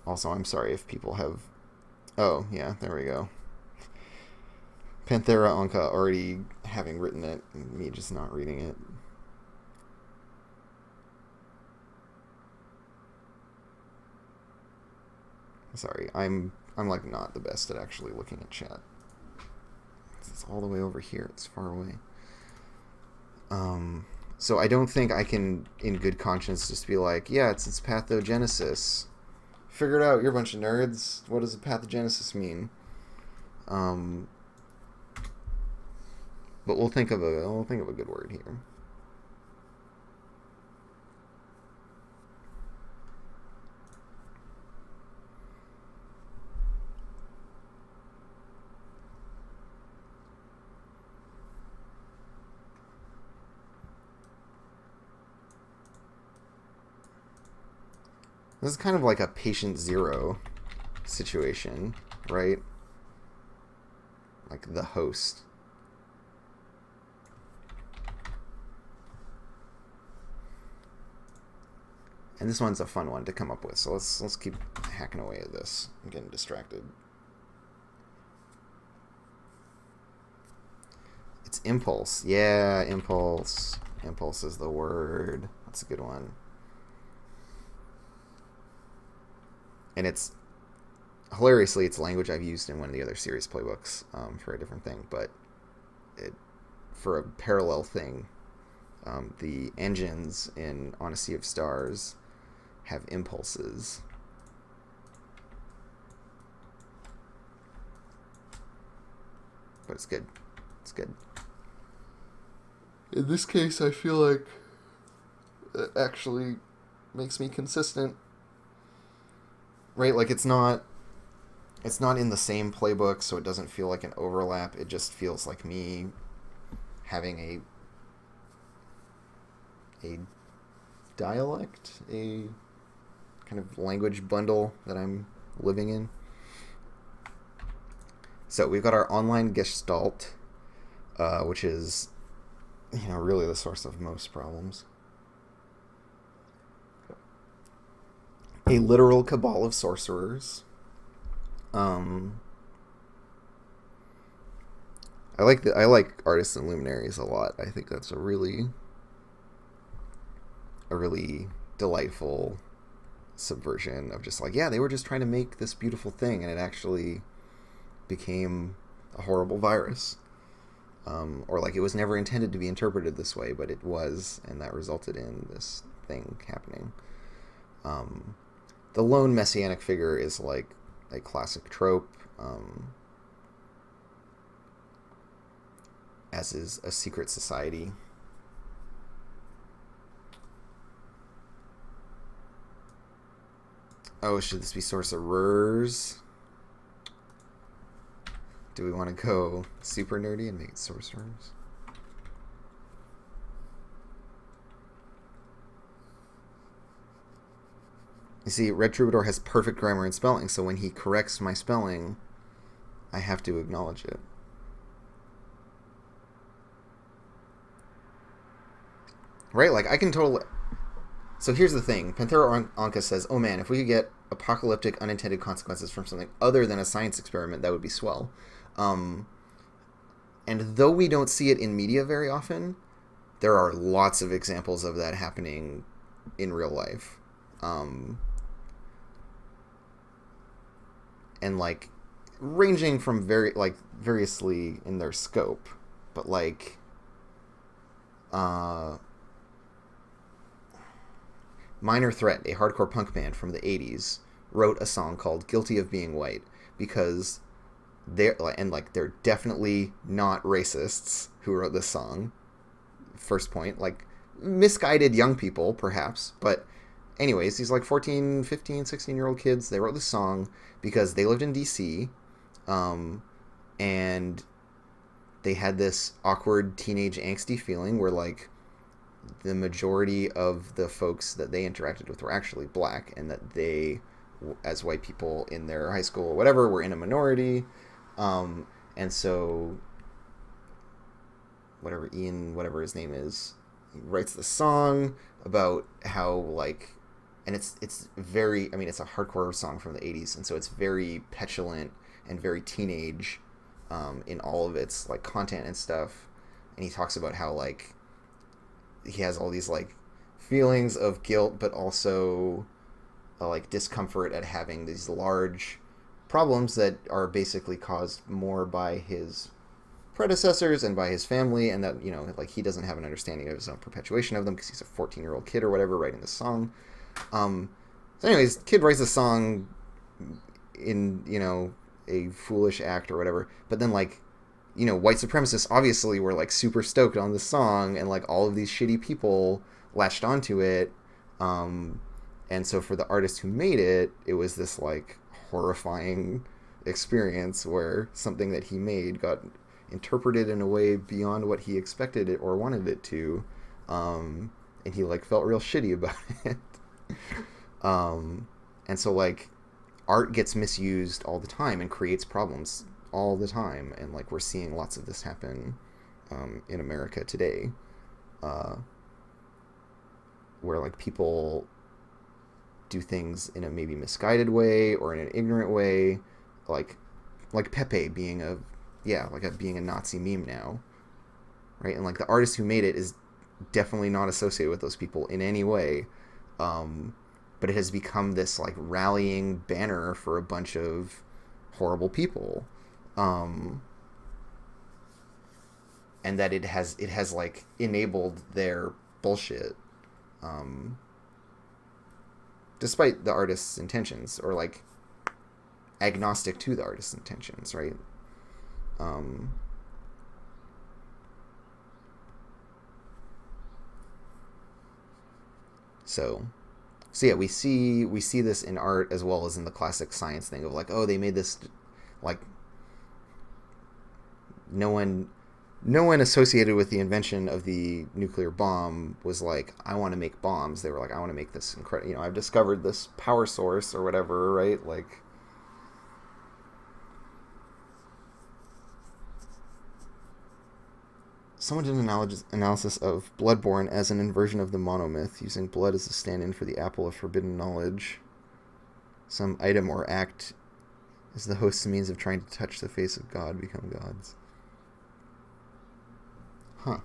Also, I'm sorry if people have... Oh, yeah, there we go. Panthera onca already having written it, and me just not reading it. Sorry, I'm like not the best at actually looking at chat. It's all the way over here. It's far away. So I don't think I can, in good conscience, just be like, yeah, it's pathogenesis. Figure it out. You're a bunch of nerds. What does a pathogenesis mean? Um, but we'll think of a good word here. This is kind of like a patient zero situation, right? Like the host. And this one's a fun one to come up with, so let's keep hacking away at this. I'm getting distracted. It's impulse. Yeah, impulse. Impulse is the word. That's a good one. And it's hilariously, it's language I've used in one of the other series playbooks for a different thing, but for a parallel thing, the engines in On a Sea of Stars have impulses. But it's good. It's good. In this case, I feel like it actually makes me consistent. Right? Like it's not in the same playbook, so it doesn't feel like an overlap. It just feels like me having a dialect, a kind of language bundle that I'm living in. So we've got our online gestalt, which is, really the source of most problems. A literal cabal of sorcerers. I like artists and luminaries a lot. I think that's a really delightful subversion of just like, yeah, they were just trying to make this beautiful thing, and it actually became a horrible virus. Or like it was never intended to be interpreted this way, but it was, and that resulted in this thing happening. The lone messianic figure is like a classic trope, as is a secret society. Oh, should this be sorcerers? Do we want to go super nerdy and make it sorcerers? You see, Red Troubadour has perfect grammar and spelling, so when he corrects my spelling, I have to acknowledge it. Right? Like, I can totally... So here's the thing. Panthera Anka says, oh man, if we could get apocalyptic unintended consequences from something other than a science experiment, that would be swell. And though we don't see it in media very often, there are lots of examples of that happening in real life. And like ranging from variously in their scope, but like Minor Threat, a hardcore punk band from the 80s, wrote a song called Guilty of Being White because they're definitely not racists who wrote this song. First point, like misguided young people perhaps, but anyways, these like 14, 15, 16-year-old kids, they wrote this song because they lived in DC, and they had this awkward teenage angsty feeling where like the majority of the folks that they interacted with were actually black, and that they, as white people in their high school or whatever, were in a minority. And so whatever his name is, he writes the song about how like, and it's very, I mean, it's a hardcore song from the 80s, and so it's very petulant and very teenage in all of its like content and stuff. And he talks about how like he has all these like feelings of guilt, but also like discomfort at having these large problems that are basically caused more by his predecessors and by his family, and that, like, he doesn't have an understanding of his own perpetuation of them because he's a 14-year-old kid or whatever writing this song. So anyways, kid writes a song in, a foolish act or whatever, but then, like, white supremacists obviously were, like, super stoked on this song, and, like, all of these shitty people latched onto it. And so for the artist who made it, it was this, like, horrifying experience where something that he made got interpreted in a way beyond what he expected it or wanted it to. And he, like, felt real shitty about it. And so, like, art gets misused all the time and creates problems all the time. And, like, we're seeing lots of this happen in America today. Where, like, people do things in a maybe misguided way or in an ignorant way, like Pepe being being a Nazi meme now, right? And, like, the artist who made it is definitely not associated with those people in any way, but it has become this, like, rallying banner for a bunch of horrible people, and that it has like enabled their bullshit. Despite the artist's intentions, or, like, agnostic to the artist's intentions, right? So yeah, we see this in art as well as in the classic science thing of, like, oh, they made this, like, no one associated with the invention of the nuclear bomb was like, I want to make bombs. They were like, I want to make this incredible, I've discovered this power source or whatever, right? Like, someone did an analysis of Bloodborne as an inversion of the monomyth, using blood as a stand-in for the apple of forbidden knowledge. Some item or act is the host's means of trying to touch the face of God, become gods. Huh.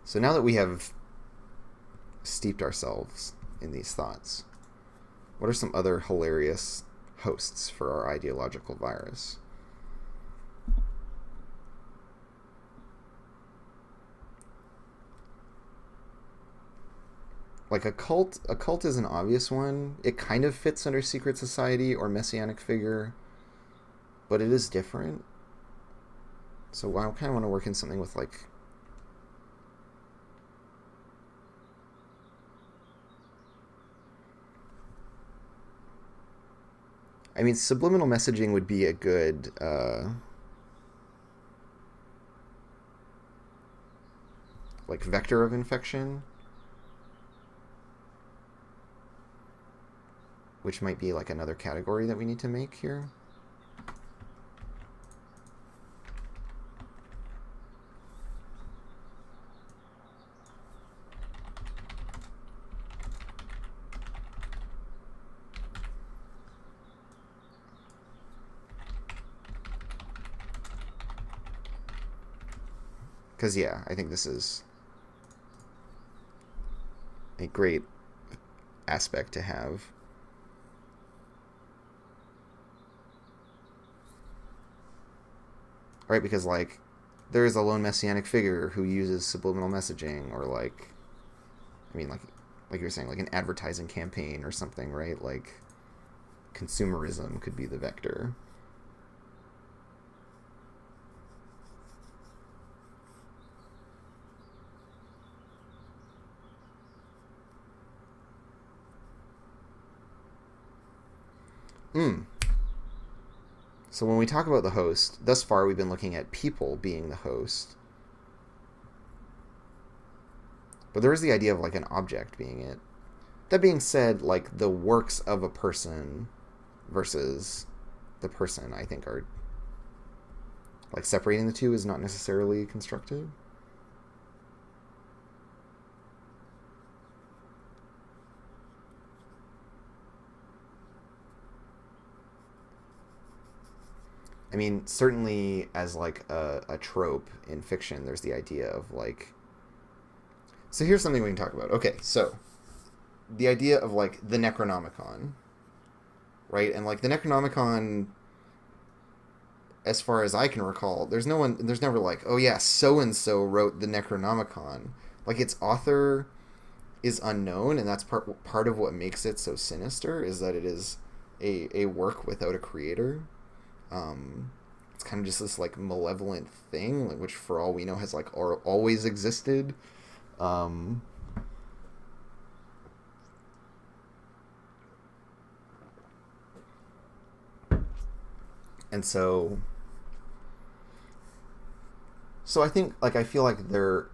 So now that we have steeped ourselves in these thoughts, what are some other hilarious hosts for our ideological virus? Like, a cult is an obvious one. It kind of fits under secret society or messianic figure, but it is different. So I kind of want to work in something with, like, I mean, subliminal messaging would be a good like, vector of infection, which might be, like, another category that we need to make here. Because, yeah, I think this is a great aspect to have. Right, because, like, there is a lone messianic figure who uses subliminal messaging, or, like, I mean, like you were saying, like, an advertising campaign or something, right? Like, consumerism could be the vector. So when we talk about the host, thus far we've been looking at people being the host. But there is the idea of, like, an object being it. That being said, like, the works of a person versus the person, I think, are, like, separating the two is not necessarily constructive. I mean, certainly as, like, a trope in fiction, there's the idea of, like... So here's something we can talk about. Okay, so the idea of, like, the Necronomicon, right? And, like, the Necronomicon as far as I can recall, there's no one. There's never like, oh yeah, so and so wrote the Necronomicon. Like its author is unknown, and that's part of what makes it so sinister. Is that it is a work without a creator. It's kind of just this like malevolent thing, like, which for all we know has like always existed. Um, and so I think like I feel like there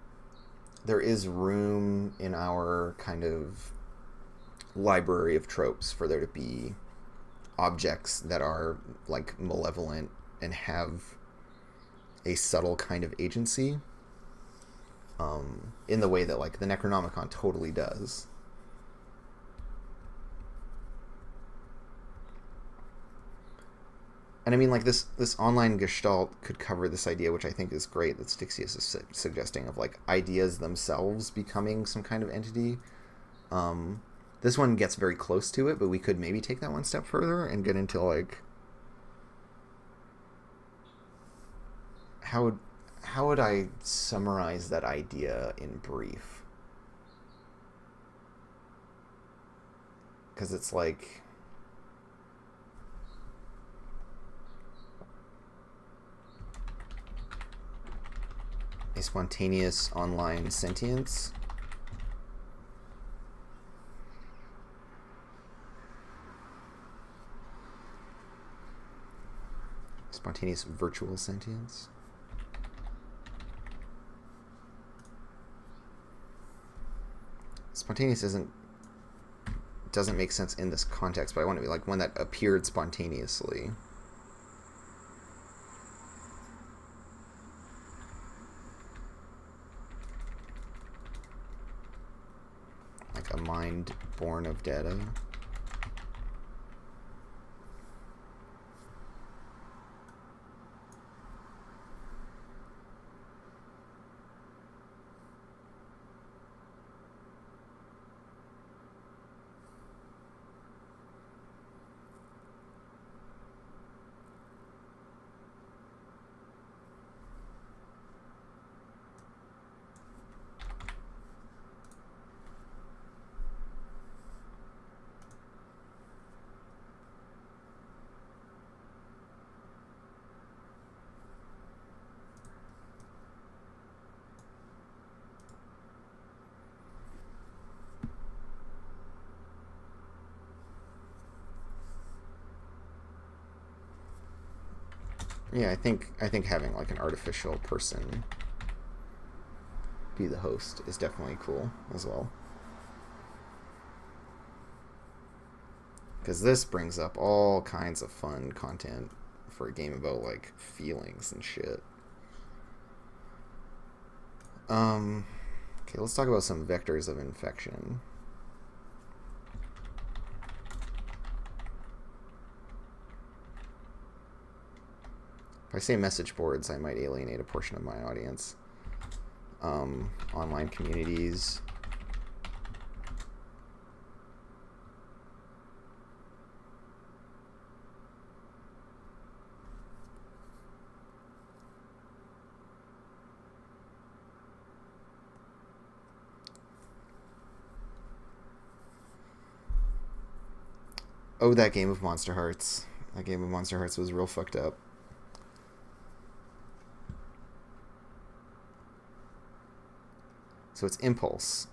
is room in our kind of library of tropes for there to be objects that are like malevolent and have a subtle kind of agency, in the way that like the Necronomicon totally does. And I mean, like this online gestalt could cover this idea, which I think is great, that Stixius is suggesting, of like ideas themselves becoming some kind of entity. Um, this one gets very close to it, but we could maybe take that one step further and get into like how would how would I summarize that idea in brief? Because it's like a spontaneous online sentience. Spontaneous virtual sentience. Spontaneous doesn't make sense in this context, but I want to be like one that appeared spontaneously. Like a mind born of data. Yeah, I think having like an artificial person be the host is definitely cool as well. Because this brings up all kinds of fun content for a game about like feelings and shit. Okay, let's talk about some vectors of infection. If I say message boards, I might alienate a portion of my audience. Online communities. Oh, that game of Monster Hearts. That game of Monster Hearts was real fucked up. So it's impulse.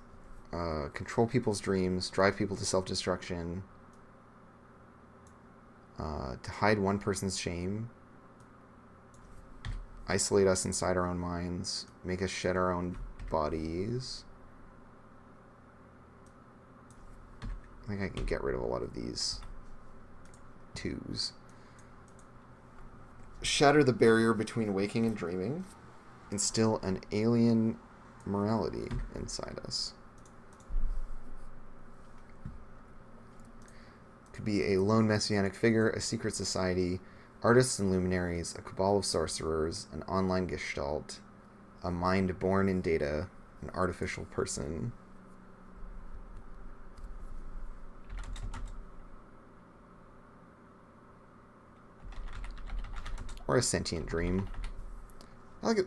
Control people's dreams, drive people to self-destruction, to hide one person's shame, isolate us inside our own minds, make us shed our own bodies. I think I can get rid of a lot of these twos. Shatter the barrier between waking and dreaming. Instill an alien morality inside us. Could be a lone messianic figure, a secret society, artists and luminaries, a cabal of sorcerers, an online gestalt, a mind born in data, an artificial person. Or a sentient dream.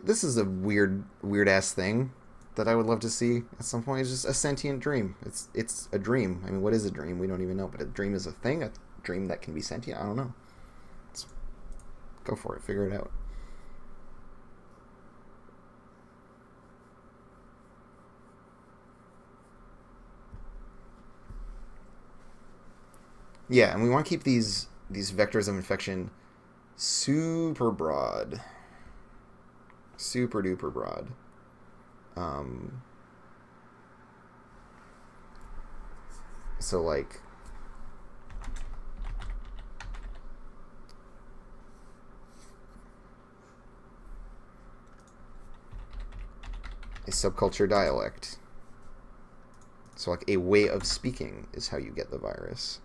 This is a weird ass thing that I would love to see at some point. It's just a sentient dream. It's a dream. I mean, what is a dream? We don't even know. But a dream is a thing. A dream that can be sentient. I don't know. Let's go for it. Figure it out. Yeah, and we want to keep these vectors of infection super broad, super duper broad. So like a subculture dialect. So like a way of speaking is how you get the virus.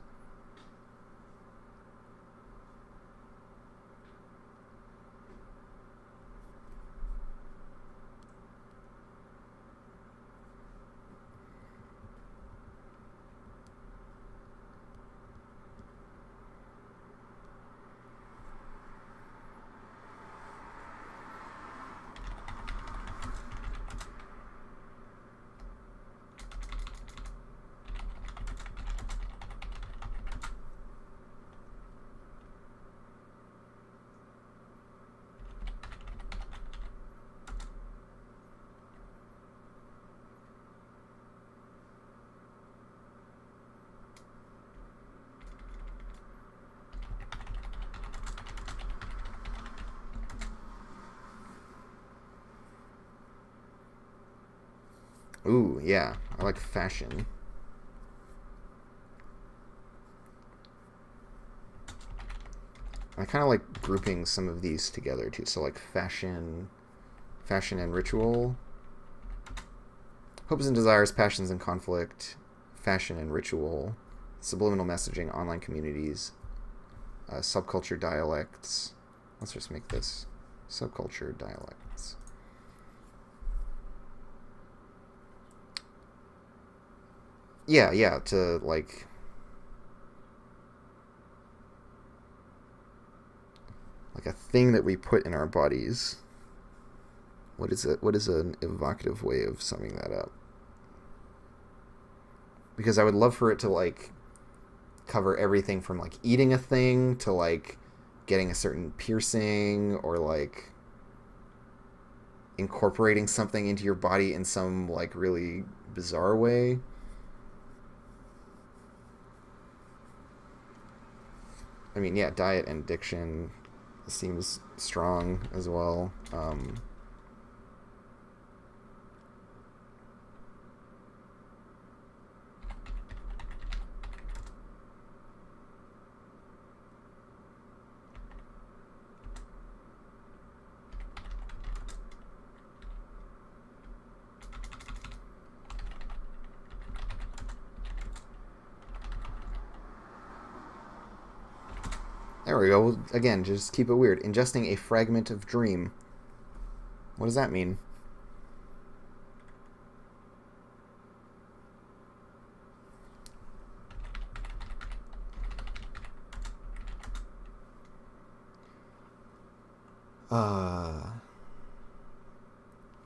Ooh, yeah. I like fashion. I kind of like grouping some of these together too. So like fashion and ritual. Hopes and desires, passions and conflict, fashion and ritual, subliminal messaging, online communities, subculture dialects. Let's just make this subculture dialects. Yeah, to like a thing that we put in our bodies. What is it? What is an evocative way of summing that up? Because I would love for it to like cover everything from like eating a thing to like getting a certain piercing or like incorporating something into your body in some like really bizarre way. I mean, yeah, diet and addiction seems strong as well. There we go. Again, just keep it weird. Ingesting a fragment of dream. What does that mean?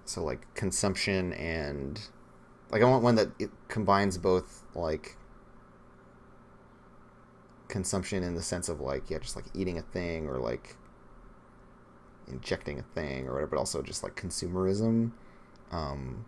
So like consumption and like I want one that it combines both like consumption in the sense of like yeah just like eating a thing or like injecting a thing or whatever, but also just like consumerism. um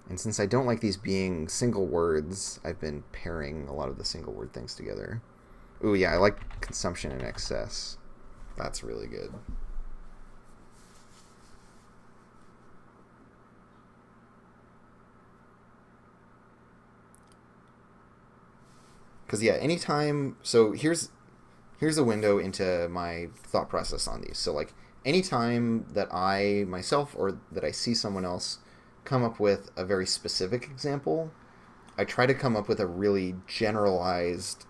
and since I don't like these being single words, I've been pairing a lot of the single word things together. Ooh, yeah, I like consumption in excess. That's really good. Because yeah, anytime. So here's a window into my thought process on these. So like anytime that I myself or that I see someone else come up with a very specific example, I try to come up with a really generalized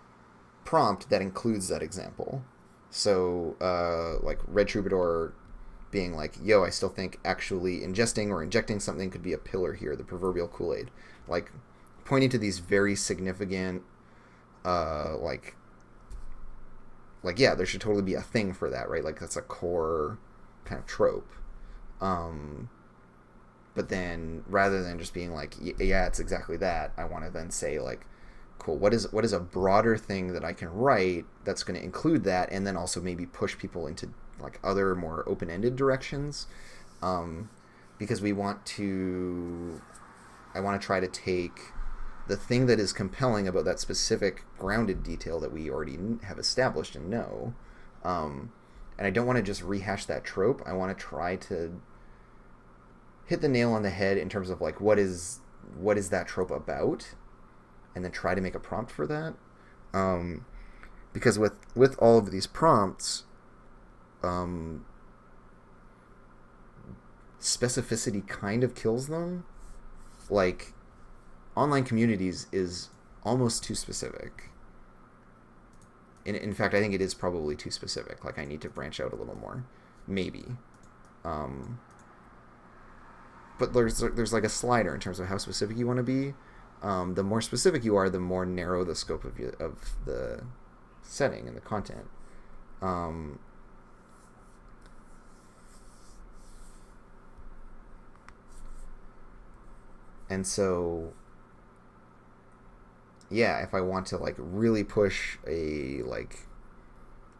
prompt that includes that example. So like Red Troubadour being like, yo, I still think actually ingesting or injecting something could be a pillar here, the proverbial Kool-Aid. Like, pointing to these very significant, like, yeah, there should totally be a thing for that, right? Like, that's a core kind of trope. But then, rather than just being like, yeah, it's exactly that, I want to then say, like, cool, what is a broader thing that I can write that's going to include that, and then also maybe push people into like other more open-ended directions, because I want to try to take the thing that is compelling about that specific grounded detail that we already have established and know, and I don't want to just rehash that trope. I want to try to hit the nail on the head in terms of like what is that trope about, and then try to make a prompt for that, because with all of these prompts, specificity kind of kills them. Like, online communities is almost too specific. In fact, I think it is probably too specific. Like, I need to branch out a little more, maybe. But there's like a slider in terms of how specific you want to be. The more specific you are, the more narrow the scope of the setting and the content. And so, yeah, if I want to like really push a like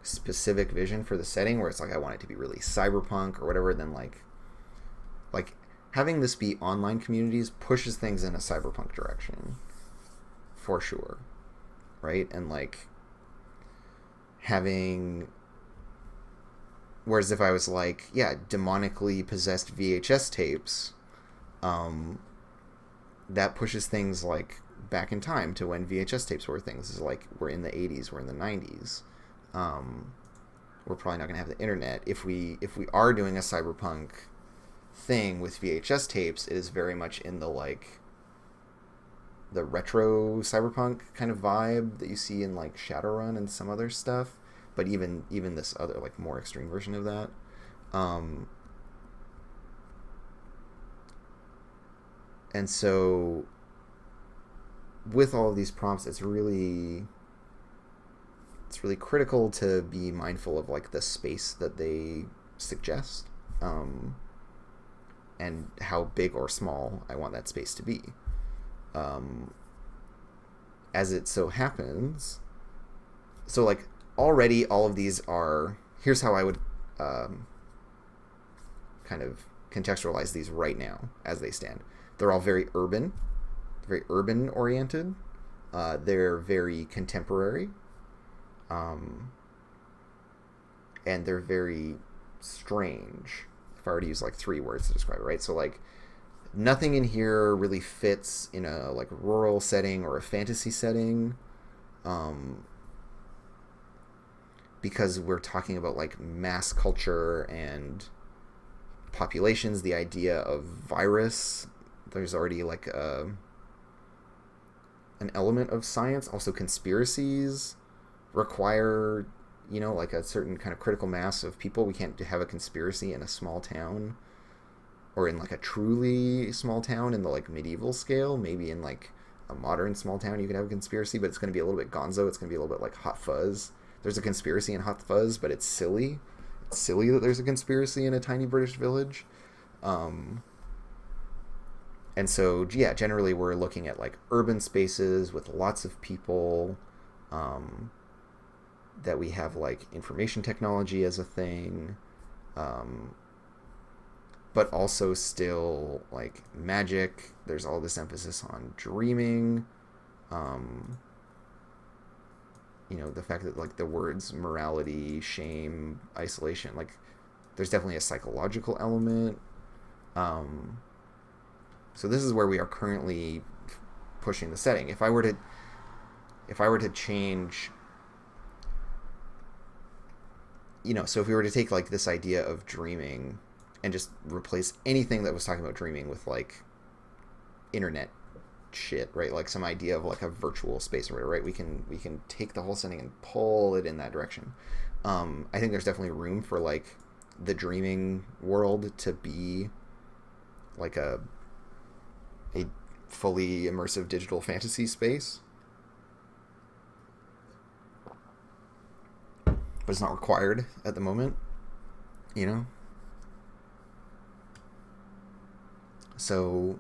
specific vision for the setting, where it's like I want it to be really cyberpunk or whatever, then like having this be online communities pushes things in a cyberpunk direction, for sure, right? And like whereas if I was like, yeah, demonically possessed VHS tapes, that pushes things like back in time to when VHS tapes were things. Is like we're in the 80s, we're in the 90s. We're probably not gonna have the internet. If we are doing a cyberpunk thing with VHS tapes, it is very much in the like the retro cyberpunk kind of vibe that you see in like Shadowrun and some other stuff, but even this other like more extreme version of that. And so with all of these prompts, it's really critical to be mindful of like the space that they suggest, and how big or small I want that space to be. As it so happens, so like already all of these are, here's how I would kind of contextualize these right now as they stand. They're all very urban oriented. They're very contemporary, and they're very strange, if I were to use like 3 words to describe it, right? So like nothing in here really fits in a like rural setting or a fantasy setting, because we're talking about like mass culture and populations. The idea of virus, there's already like an element of science. Also, conspiracies require, like a certain kind of critical mass of people. We can't have a conspiracy in a small town, or in like a truly small town in the like medieval scale. Maybe in like a modern small town you can have a conspiracy, but it's going to be a little bit gonzo. It's going to be a little bit like Hot Fuzz. There's a conspiracy in Hot Fuzz, but it's silly. It's silly that there's a conspiracy in a tiny British village. And so, yeah, generally we're looking at like urban spaces with lots of people, that we have like information technology as a thing, but also still like magic. There's all this emphasis on dreaming. The fact that like the words morality, shame, isolation, like there's definitely a psychological element. So this is where we are currently pushing the setting. If I were to change, so if we were to take like this idea of dreaming and just replace anything that was talking about dreaming with like internet shit, right? Like some idea of like a virtual space or whatever, right? We can take the whole setting and pull it in that direction. I think there's definitely room for like the dreaming world to be like a fully immersive digital fantasy space, but it's not required at the moment, you know? So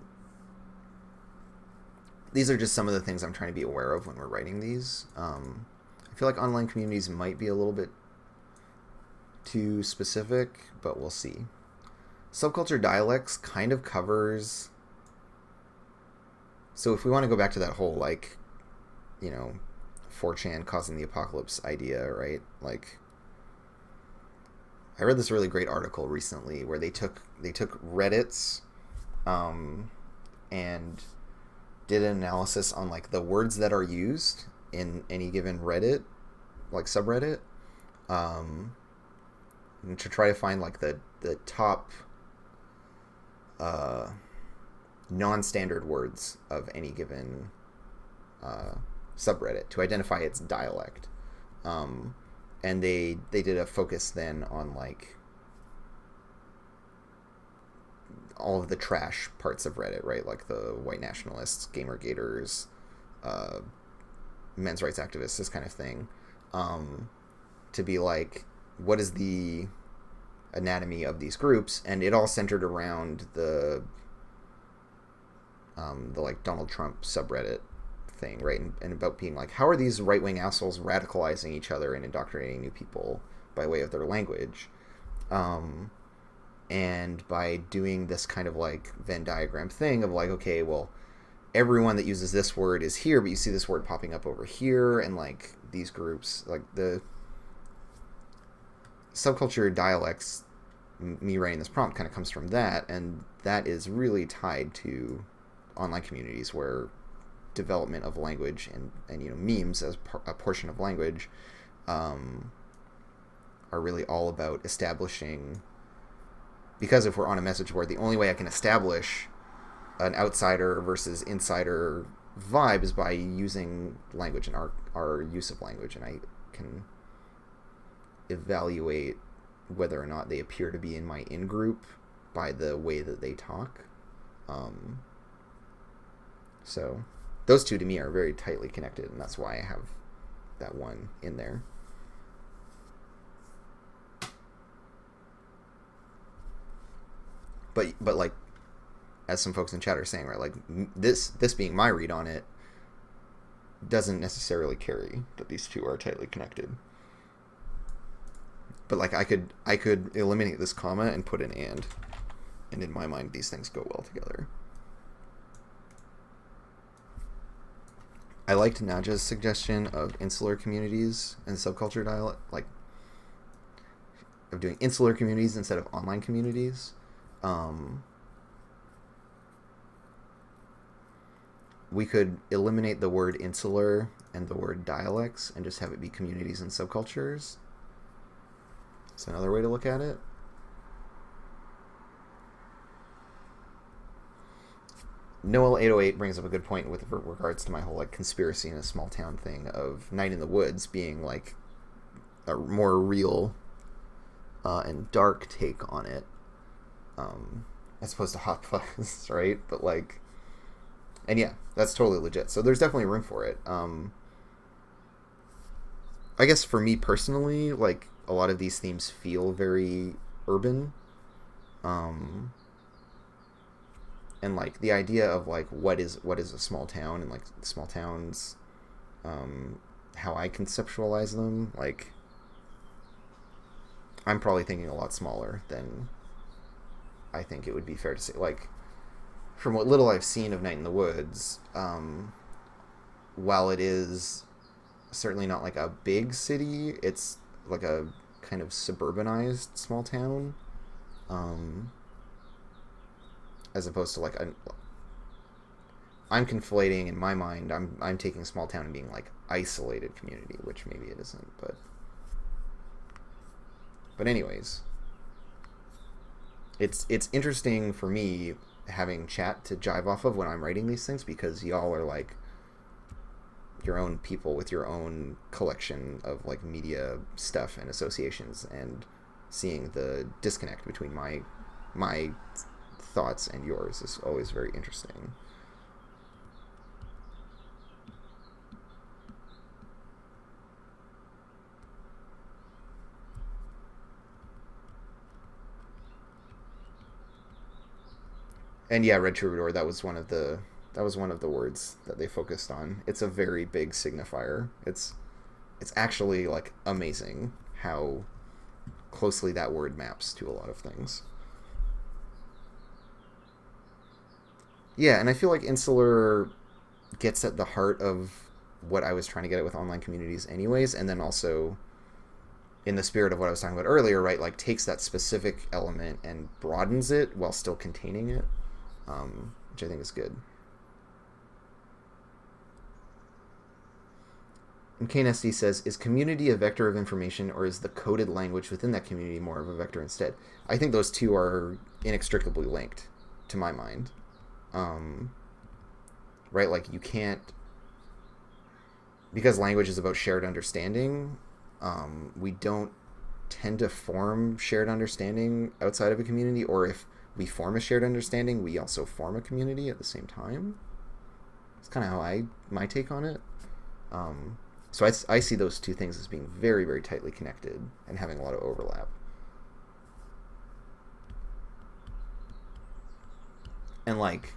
these are just some of the things I'm trying to be aware of when we're writing these. I feel like online communities might be a little bit too specific, but we'll see. Subculture dialects kind of covers... So if we want to go back to that whole, like, 4chan causing the apocalypse idea, right? Like, I read this really great article recently where they took Reddit's and did an analysis on, like, the words that are used in any given Reddit, like, subreddit, and to try to find, like, the top non-standard words of any given subreddit to identify its dialect. And they did a focus then on, like, all of the trash parts of Reddit, right? Like the white nationalists, gamer gators, men's rights activists, this kind of thing. To be like, what is the anatomy of these groups? And it all centered around the like Donald Trump subreddit thing, right? And about being like, how are these right-wing assholes radicalizing each other and indoctrinating new people by way of their language? And by doing this kind of like Venn diagram thing of like, okay, well, everyone that uses this word is here, but you see this word popping up over here, and like these groups, like the subculture dialects, me writing this prompt kind of comes from that, and that is really tied to online communities where development of language and memes as a portion of language are really all about establishing, because if we're on a message board, the only way I can establish an outsider versus insider vibe is by using language and our use of language, and I can evaluate whether or not they appear to be in my in-group by the way that they talk. So those two to me are very tightly connected, and that's why I have that one in there. But like, as some folks in chat are saying, right, like this being my read on it doesn't necessarily carry that these two are tightly connected. But like I could eliminate this comma and put an and in my mind these things go well together. I liked Naja's suggestion of insular communities and subculture dialect, like of doing insular communities instead of online communities. We could eliminate the word insular and the word dialects and just have it be communities and subcultures. That's another way to look at it. Noel 808 brings up a good point with regards to my whole like conspiracy in a small town thing of Night in the Woods being like a more real and dark take on it, as opposed to Hot Fuzz, right? But like, and yeah, that's totally legit. So there's definitely room for it. I guess for me personally, like a lot of these themes feel very urban. And like the idea of like what is a small town, and like small towns, how I conceptualize them, like I'm probably thinking a lot smaller than I think it would be fair to say. Like from what little I've seen of Night in the Woods, while it is certainly not like a big city, it's like a kind of suburbanized small town. As opposed to like I'm conflating in my mind. I'm taking small town and being like isolated community, which maybe it isn't. But anyways, it's interesting for me having chat to jive off of when I'm writing these things, because y'all are like your own people with your own collection of like media stuff and associations, and seeing the disconnect between my thoughts and yours is always very interesting. And yeah, Red Troubadour, that was one of the words that they focused on. It's a very big signifier. It's actually like amazing how closely that word maps to a lot of things. Yeah, and I feel like Insular gets at the heart of what I was trying to get at with online communities anyways, and then also in the spirit of what I was talking about earlier, right? Like takes that specific element and broadens it while still containing it, which I think is good. And KNSD says, is community a vector of information, or is the coded language within that community more of a vector instead? I think those two are inextricably linked, to my mind. Um, right? Like you can't, because language is about shared understanding. We don't tend to form shared understanding outside of a community, or if we form a shared understanding, we also form a community at the same time. It's kind of how my take on it. So I see those two things as being very, very tightly connected and having a lot of overlap. And like,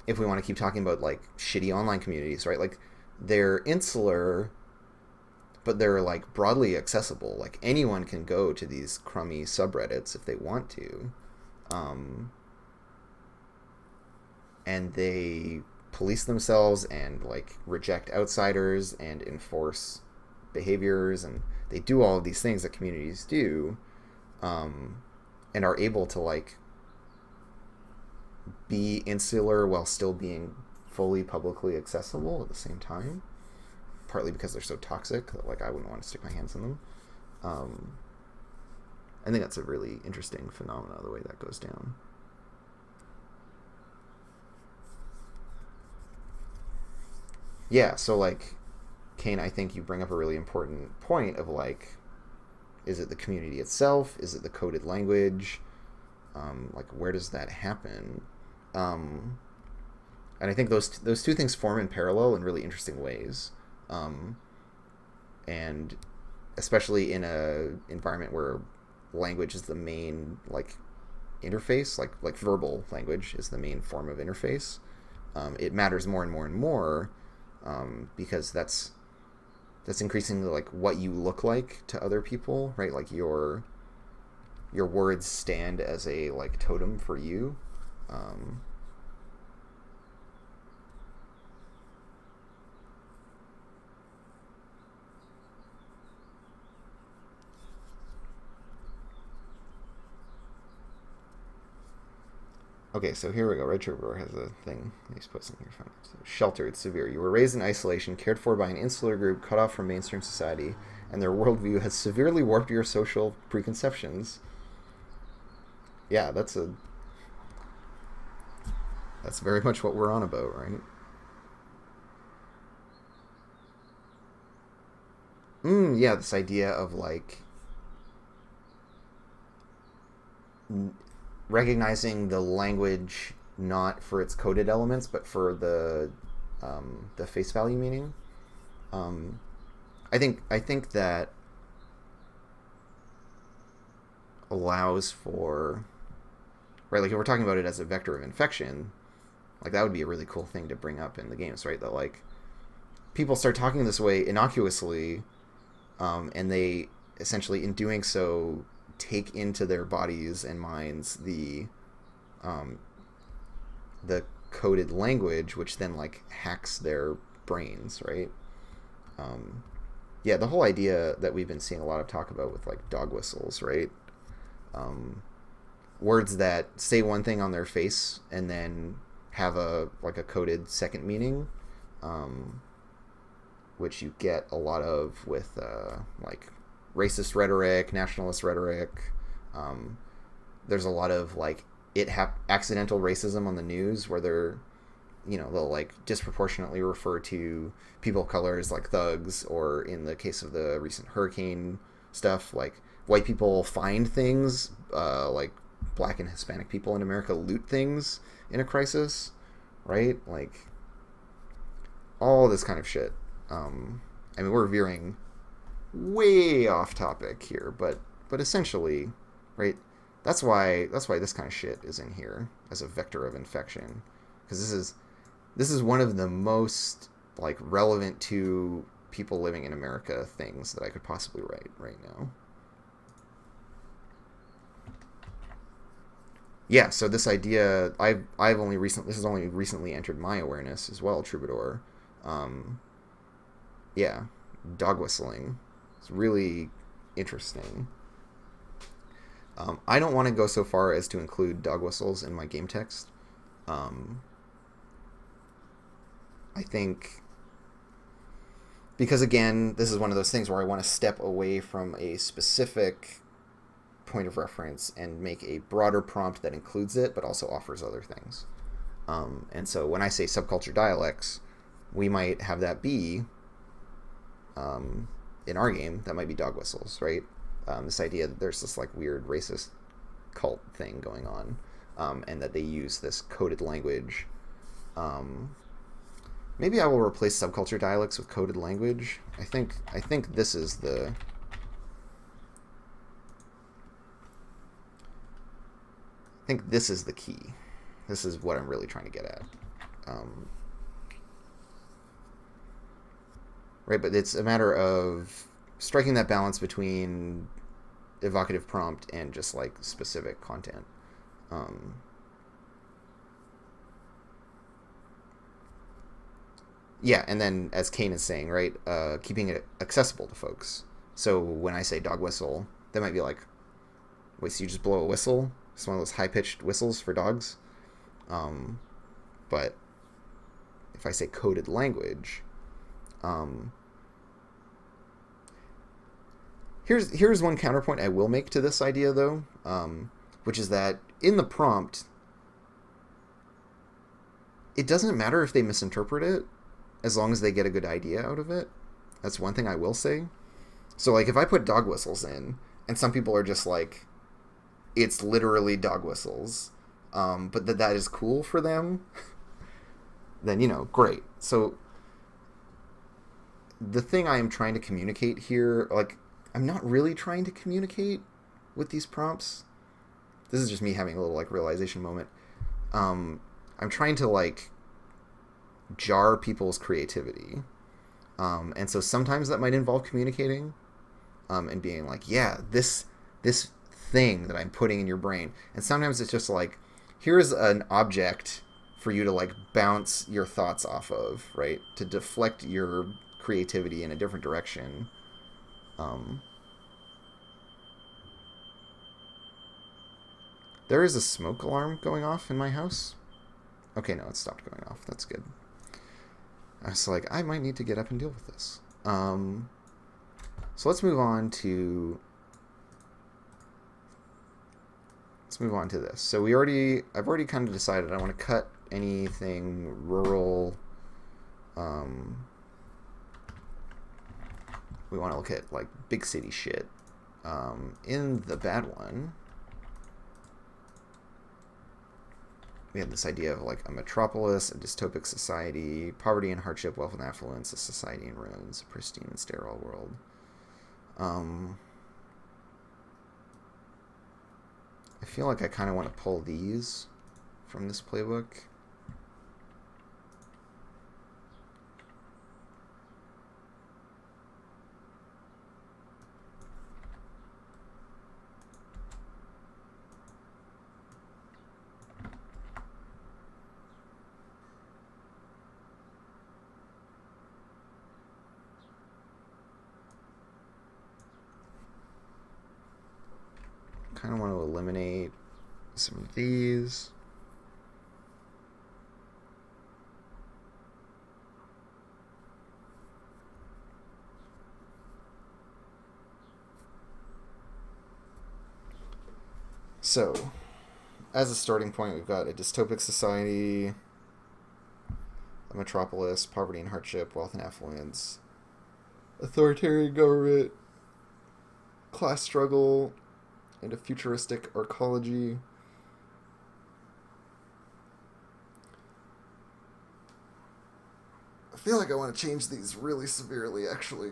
if we want to keep talking about like shitty online communities, right? Like they're insular, but they're like broadly accessible. Like anyone can go to these crummy subreddits if they want to, um, and they police themselves and like reject outsiders and enforce behaviors, and they do all of these things that communities do, um, and are able to like be insular while still being fully publicly accessible at the same time. Partly because they're so toxic that like I wouldn't want to stick my hands in them. Um, I think that's a really interesting phenomenon, the way that goes down. Yeah, so like Kane, I think you bring up a really important point of like, is it the community itself? Is it the coded language? Like where does that happen? Um, and I think those two things form in parallel in really interesting ways. Um, and especially in a environment where language is the main like interface, like verbal language is the main form of interface. It matters more and more and more, because that's increasingly like what you look like to other people, right? Like your words stand as a like totem for you. Um, Okay, so here we go. Red Troubadour has a thing. He's put something here. So, sheltered, severe. You were raised in isolation, cared for by an insular group, cut off from mainstream society, and their worldview has severely warped your social preconceptions. Yeah, that's very much what we're on about, right? Yeah, this idea of like recognizing the language not for its coded elements, but for the face value meaning. Um, I think that allows for, right. Like if we're talking about it as a vector of infection, like that would be a really cool thing to bring up in the games, right? That like people start talking this way innocuously, and they essentially, in doing so, take into their bodies and minds um, the coded language, which then like hacks their brains, right? Um, yeah, the whole idea that we've been seeing a lot of talk about with like dog whistles, right? Um, Words that say one thing on their face and then have a like a coded second meaning, um, which you get a lot of with like racist rhetoric, nationalist rhetoric. Um, there's a lot of like accidental racism on the news where they'll like disproportionately refer to people of color as like thugs, or in the case of the recent hurricane stuff, like white people find things, like black and Hispanic people in America loot things in a crisis, right? Like all this kind of shit. I mean, we're veering way off topic here, but essentially, right? That's why this kind of shit is in here as a vector of infection, because this is one of the most like relevant to people living in America things that I could possibly write right now. Yeah, so this idea I've only recently this has only recently entered my awareness as well, Troubadour. Um, yeah, dog whistling. It's really interesting. I don't want to go so far as to include dog whistles in my game text. Um, I think because again, this is one of those things where I want to step away from a specific point of reference and make a broader prompt that includes it, but also offers other things. And so when I say subculture dialects, we might have that be in our game that might be dog whistles, right? This idea that there's this like weird racist cult thing going on, and that they use this coded language. Maybe I will replace subculture dialects with coded language. I think this is the key. This is what I'm really trying to get at. Um, right, but it's a matter of striking that balance between evocative prompt and just like specific content. Um, yeah, and then as Kane is saying, right, keeping it accessible to folks. So when I say dog whistle, they might be like, wait, so you just blow a whistle? It's one of those high-pitched whistles for dogs. Um, but if I say coded language, um, here's one counterpoint I will make to this idea, though, which is that in the prompt, it doesn't matter if they misinterpret it, as long as they get a good idea out of it. That's one thing I will say. So, like, if I put dog whistles in, and some people are just like, it's literally dog whistles, but that is cool for them, then, great. So, the thing I am trying to communicate here, like, I'm not really trying to communicate with these prompts. This is just me having a little, like, realization moment. I'm trying to, like, jar people's creativity. And so sometimes that might involve communicating, and being like, yeah, this thing that I'm putting in your brain. And sometimes it's just like, here's an object for you to like bounce your thoughts off of, right? To deflect your creativity in a different direction. Um, there is a smoke alarm going off in my house. Okay, no, it stopped going off. That's good. I was like, I might need to get up and deal with this. So let's move on to this. So I've already kind of decided I want to cut anything rural. We want to look at like big city shit. In the bad one, we have this idea of like a metropolis, a dystopic society, poverty and hardship, wealth and affluence, a society in ruins, a pristine and sterile world. I feel like I kind of want to pull these from this playbook. Kind of want to eliminate some of these. So, as a starting point, we've got a dystopic society, a metropolis, poverty and hardship, wealth and affluence, authoritarian government, class struggle and a futuristic arcology. I feel like I want to change these really severely, actually.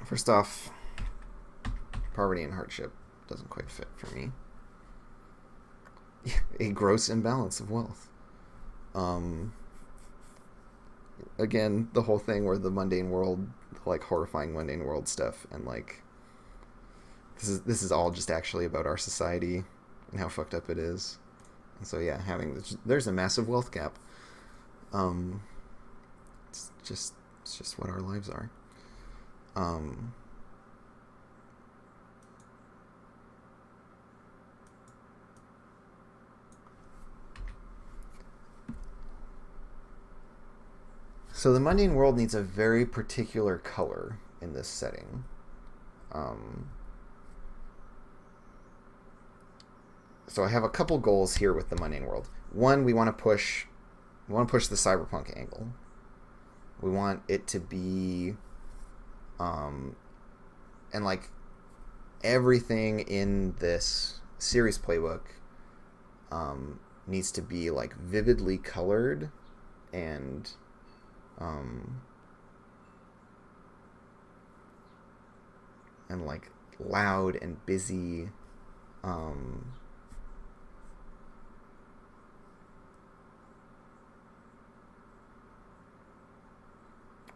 First off, poverty and hardship doesn't quite fit for me. A gross imbalance of wealth. Again, the whole thing where the mundane world, like horrifying mundane world stuff, and like this is all just actually about our society and how fucked up it is. And so yeah, there's a massive wealth gap. It's just what our lives are. So the mundane world needs a very particular color in this setting. So I have a couple goals here with the mundane world. One, we want to push the cyberpunk angle. We want it to be, and like everything in this series playbook needs to be like vividly colored and like loud and busy,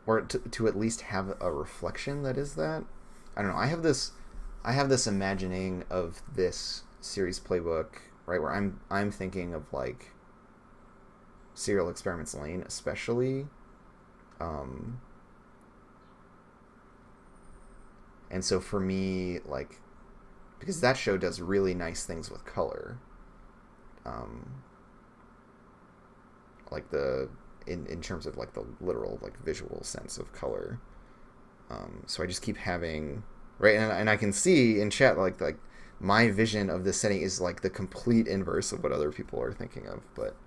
or to at least have a reflection that is that. I don't know. I have this imagining of this series playbook, right, where I'm thinking of like Serial Experiments Lain, especially. And so for me, like, because that show does really nice things with color, like in terms of like the literal like visual sense of color. So I just keep having, right, and I can see in chat like my vision of this setting is like the complete inverse of what other people are thinking of, but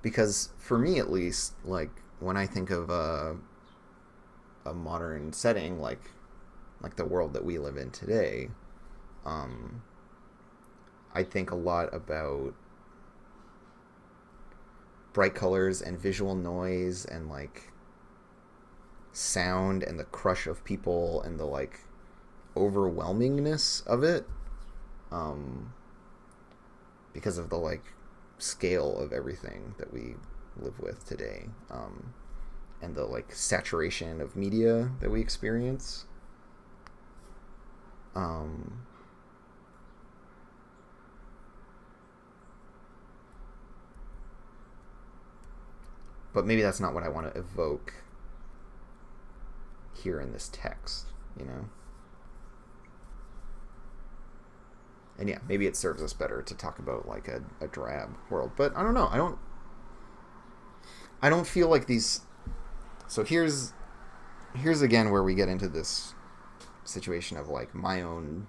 because for me at least, like when I think of a modern setting like the world that we live in today, I think a lot about bright colors and visual noise and like sound and the crush of people and the like overwhelmingness of it, because of the like scale of everything that we live with today, and the like saturation of media that we experience. But maybe that's not what I want to evoke here in this text, you know? And yeah, maybe it serves us better to talk about like a drab world. But I don't know. I don't feel like these. So here's again where we get into this situation of like my own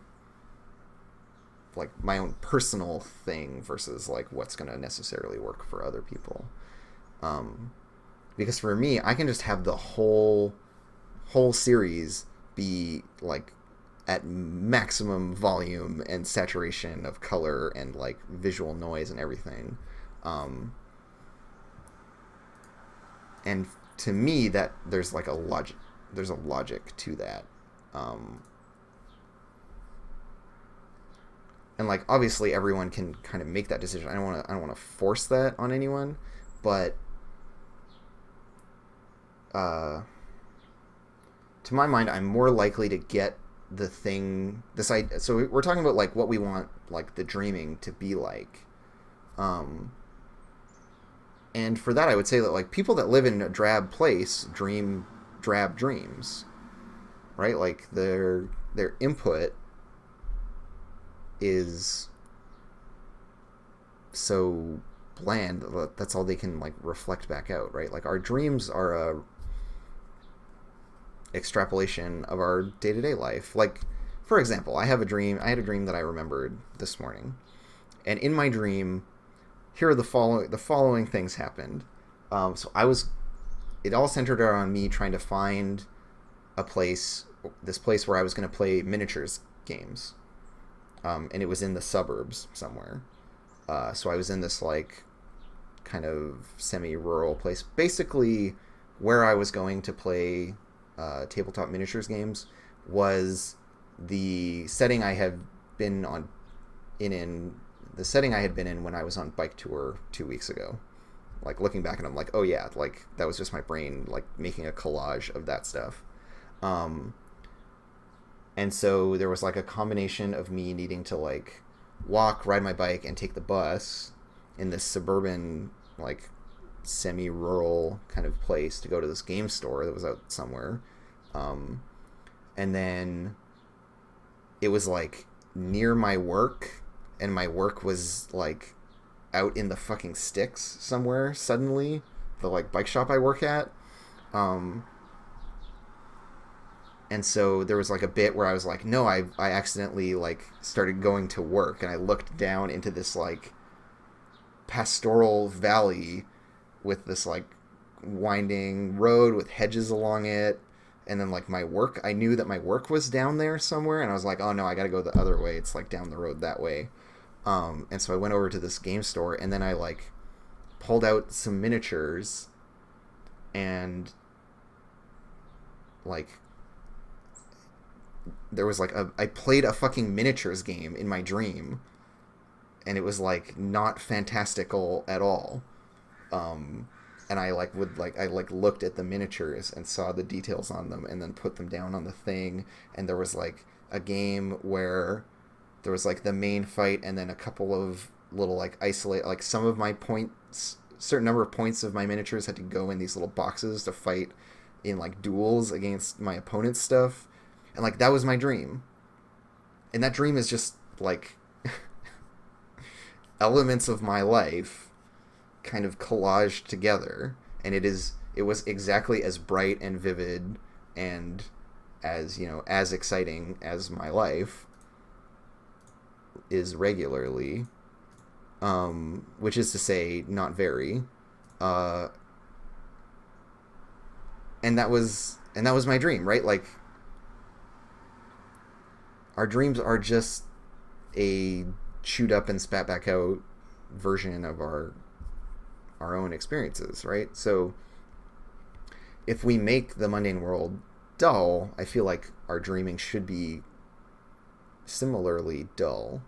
personal thing versus like what's going to necessarily work for other people. Because for me, I can just have the whole series be like at maximum volume and saturation of color and like visual noise and everything, and to me that there's a logic to that, and like obviously everyone can kind of make that decision. I don't want to force that on anyone, but to my mind, I'm more likely to get the thing, this idea. So we're talking about like what we want like the dreaming to be like, and for that I would say that like people that live in a drab place dream drab dreams, right? Like their input is so bland that that's all they can like reflect back out, right? Like our dreams are a extrapolation of our day-to-day life. Like for example, I have a dream. I had a dream that I remembered this morning, and in my dream, here are the following things happened. So I was. It all centered around me trying to find a place, this place where I was going to play miniatures games, and it was in the suburbs somewhere. So I was in this like kind of semi-rural place, basically where I was going to play tabletop miniatures games was the setting I had been on in the setting I had been in when I was on bike tour 2 weeks ago. Like looking back and I'm like, oh yeah, like that was just my brain like making a collage of that stuff. Um, and so there was like a combination of me needing to like walk, ride my bike, and take the bus in this suburban like semi-rural kind of place to go to this game store that was out somewhere. Um, and then it was like near my work, and my work was like out in the fucking sticks somewhere suddenly, the like bike shop I work at. Um, and so there was like a bit where I was like, no, I accidentally like started going to work, and I looked down into this like pastoral valley with this like winding road with hedges along it, and then like my work, I knew that my work was down there somewhere, and I was like, oh no, I gotta go the other way, it's like down the road that way. And so I went over to this game store, and then I like pulled out some miniatures, and like there was like I played a fucking miniatures game in my dream, and it was like not fantastical at all. Um, and I like looked at the miniatures and saw the details on them, and then put them down on the thing. And there was like a game where there was like the main fight, and then a couple of little like isolate, like some of my points, certain number of points of my miniatures had to go in these little boxes to fight in like duels against my opponent's stuff. And like that was my dream, and that dream is just like elements of my life kind of collaged together, and it was exactly as bright and vivid and as, you know, as exciting as my life is regularly, which is to say not very. uh and that was my dream, right? Like our dreams are just a chewed up and spat back out version of our own experiences, right? So if we make the mundane world dull, I feel like our dreaming should be similarly dull,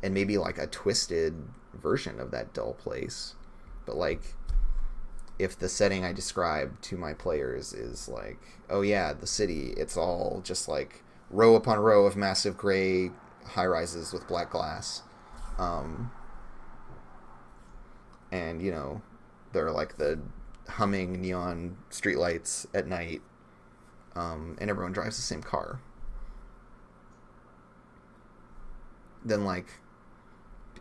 and maybe like a twisted version of that dull place. But like if the setting I describe to my players is like, oh yeah, the city, it's all just like row upon row of massive gray high rises with black glass, um, and you know they're like the humming neon streetlights at night, and everyone drives the same car. Then like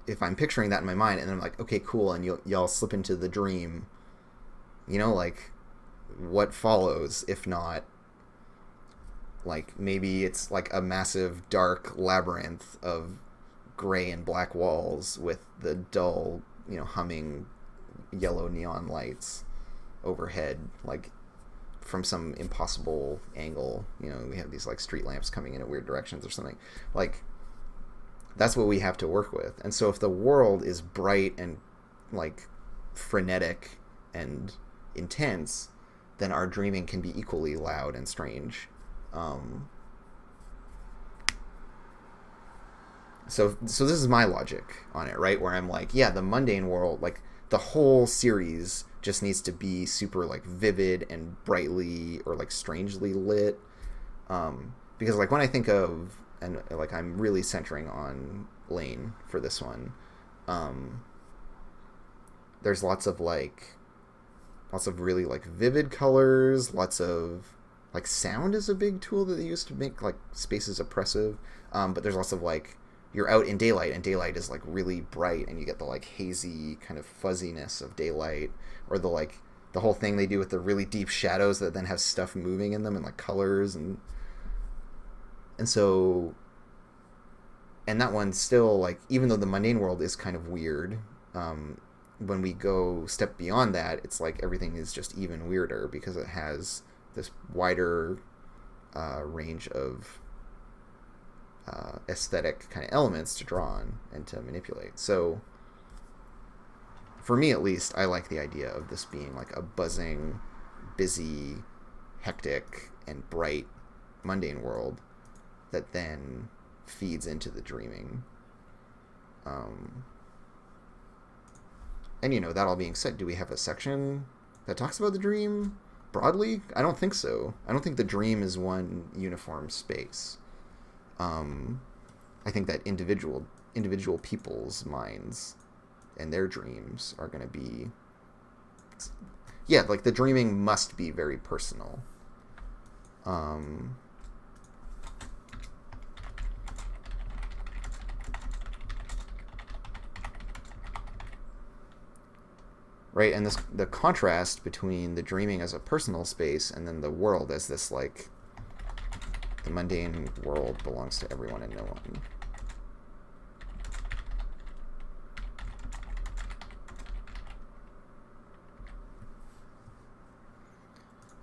if I'm picturing that in my mind, and I'm like, okay, cool, and y'all slip into the dream, you know, like what follows if not like maybe it's like a massive dark labyrinth of gray and black walls with the dull, you know, humming yellow neon lights overhead, like from some impossible angle. You know, we have these like street lamps coming in at weird directions or something. Like that's what we have to work with. And so if the world is bright and like frenetic and intense, then our dreaming can be equally loud and strange. Um, so this is my logic on it, right? Where I'm like, yeah, the mundane world, like the whole series just needs to be super like vivid and brightly or like strangely lit. Because like when I think of, and like I'm really centering on Lane for this one, there's lots of really like vivid colors, lots of like sound is a big tool that they use to make like spaces oppressive. But there's lots of like, you're out in daylight, and daylight is like really bright, and you get the like hazy kind of fuzziness of daylight, or the like the whole thing they do with the really deep shadows that then have stuff moving in them and like colors, and so and that one still, like, even though the mundane world is kind of weird, when we go step beyond that, it's like everything is just even weirder because it has this wider range of aesthetic kind of elements to draw on and to manipulate. So for me at least, I like the idea of this being like a buzzing, busy, hectic, and bright mundane world that then feeds into the dreaming. And, that all being said, do we have a section that talks about the dream broadly? I don't think so. I don't think the dream is one uniform space. I think that individual people's minds and their dreams are going to be... Yeah, like the dreaming must be very personal. Right, and the contrast between the dreaming as a personal space and then the world as this, like, the mundane world belongs to everyone and no one.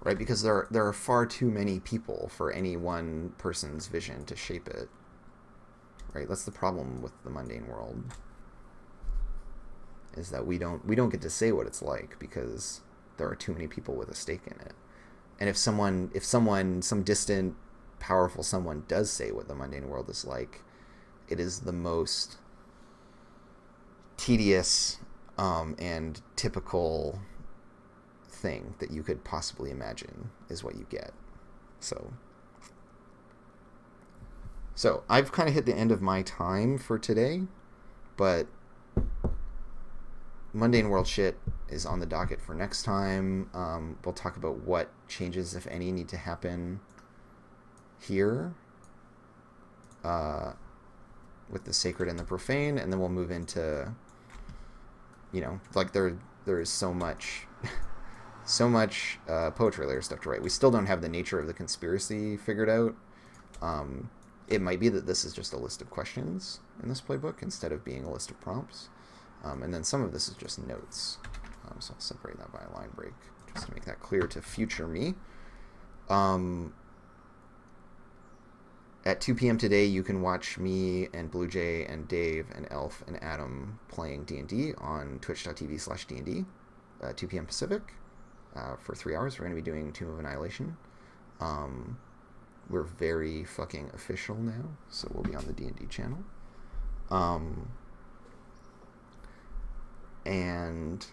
Right, because there are far too many people for any one person's vision to shape it. Right, that's the problem with the mundane world. Is that we don't get to say what it's like because there are too many people with a stake in it. And if some distant, powerful someone does say what the mundane world is like, it is the most tedious and typical thing that you could possibly imagine is what you get. So I've kind of hit the end of my time for today, but mundane world shit is on the docket for next time. We'll talk about what changes, if any, need to happen here with the sacred and the profane, and then we'll move into, like there is so much poetry layer stuff to write. We still don't have the nature of the conspiracy figured out. It might be that this is just a list of questions in this playbook instead of being a list of prompts. And then some of this is just notes. So I'll separate that by a line break just to make that clear to future me. At 2 p.m. today, you can watch me and Blue Jay and Dave and Elf and Adam playing D&D on twitch.tv/D&D, 2 p.m. Pacific. For 3 hours, we're going to be doing Tomb of Annihilation. We're very fucking official now, so we'll be on the D&D channel. And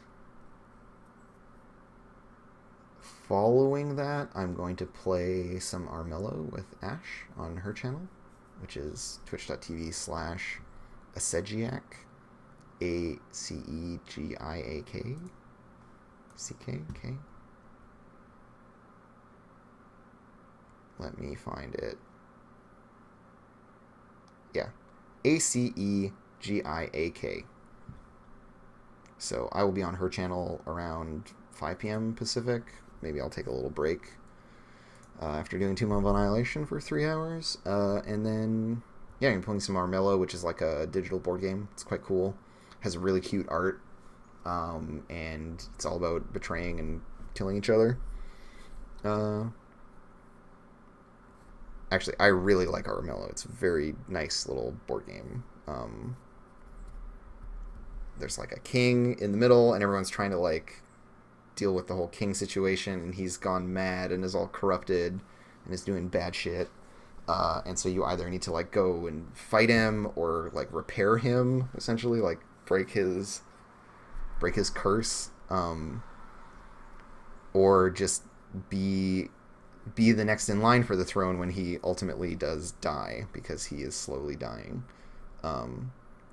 following that, I'm going to play some Armello with Ash on her channel, which is twitch.tv/Acegiak, ACEGIAK. Let me find it. Yeah, ACEGIAK. So I will be on her channel around 5 p.m. Pacific. Maybe I'll take a little break after doing Tomb of Annihilation for 3 hours. And then, yeah, I'm playing some Armello, which is like a digital board game. It's quite cool. Has really cute art. And it's all about betraying and killing each other. Actually, I really like Armello. It's a very nice little board game. There's like a king in the middle, and everyone's trying to like deal with the whole king situation, and he's gone mad and is all corrupted and is doing bad shit. And so you either need to like go and fight him or like repair him, essentially, like break his curse, or just be the next in line for the throne when he ultimately does die, because he is slowly dying.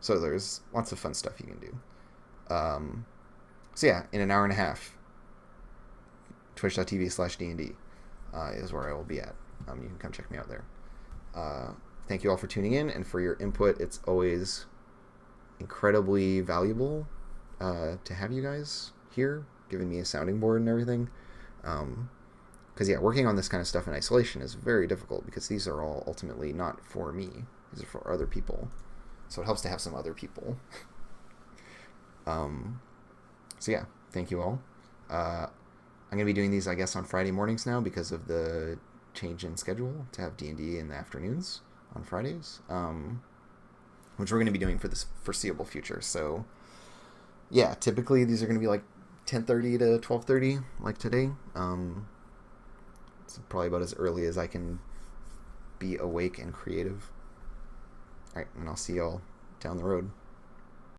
So there's lots of fun stuff you can do. So yeah, in an hour and a half, twitch.tv/D&D is where I will be at. You can come check me out there. Thank you all for tuning in and for your input. It's always incredibly valuable to have you guys here, giving me a sounding board and everything. Because, yeah, working on this kind of stuff in isolation is very difficult, because these are all ultimately not for me. These are for other people. So it helps to have some other people. So yeah, thank you all. I'm gonna be doing these, I guess, on Friday mornings now because of the change in schedule to have D&D in the afternoons on Fridays, which we're gonna be doing for this foreseeable future. So yeah, typically these are gonna be like 10:30 to 12:30, like today. It's probably about as early as I can be awake and creative. All right, and I'll see y'all down the road.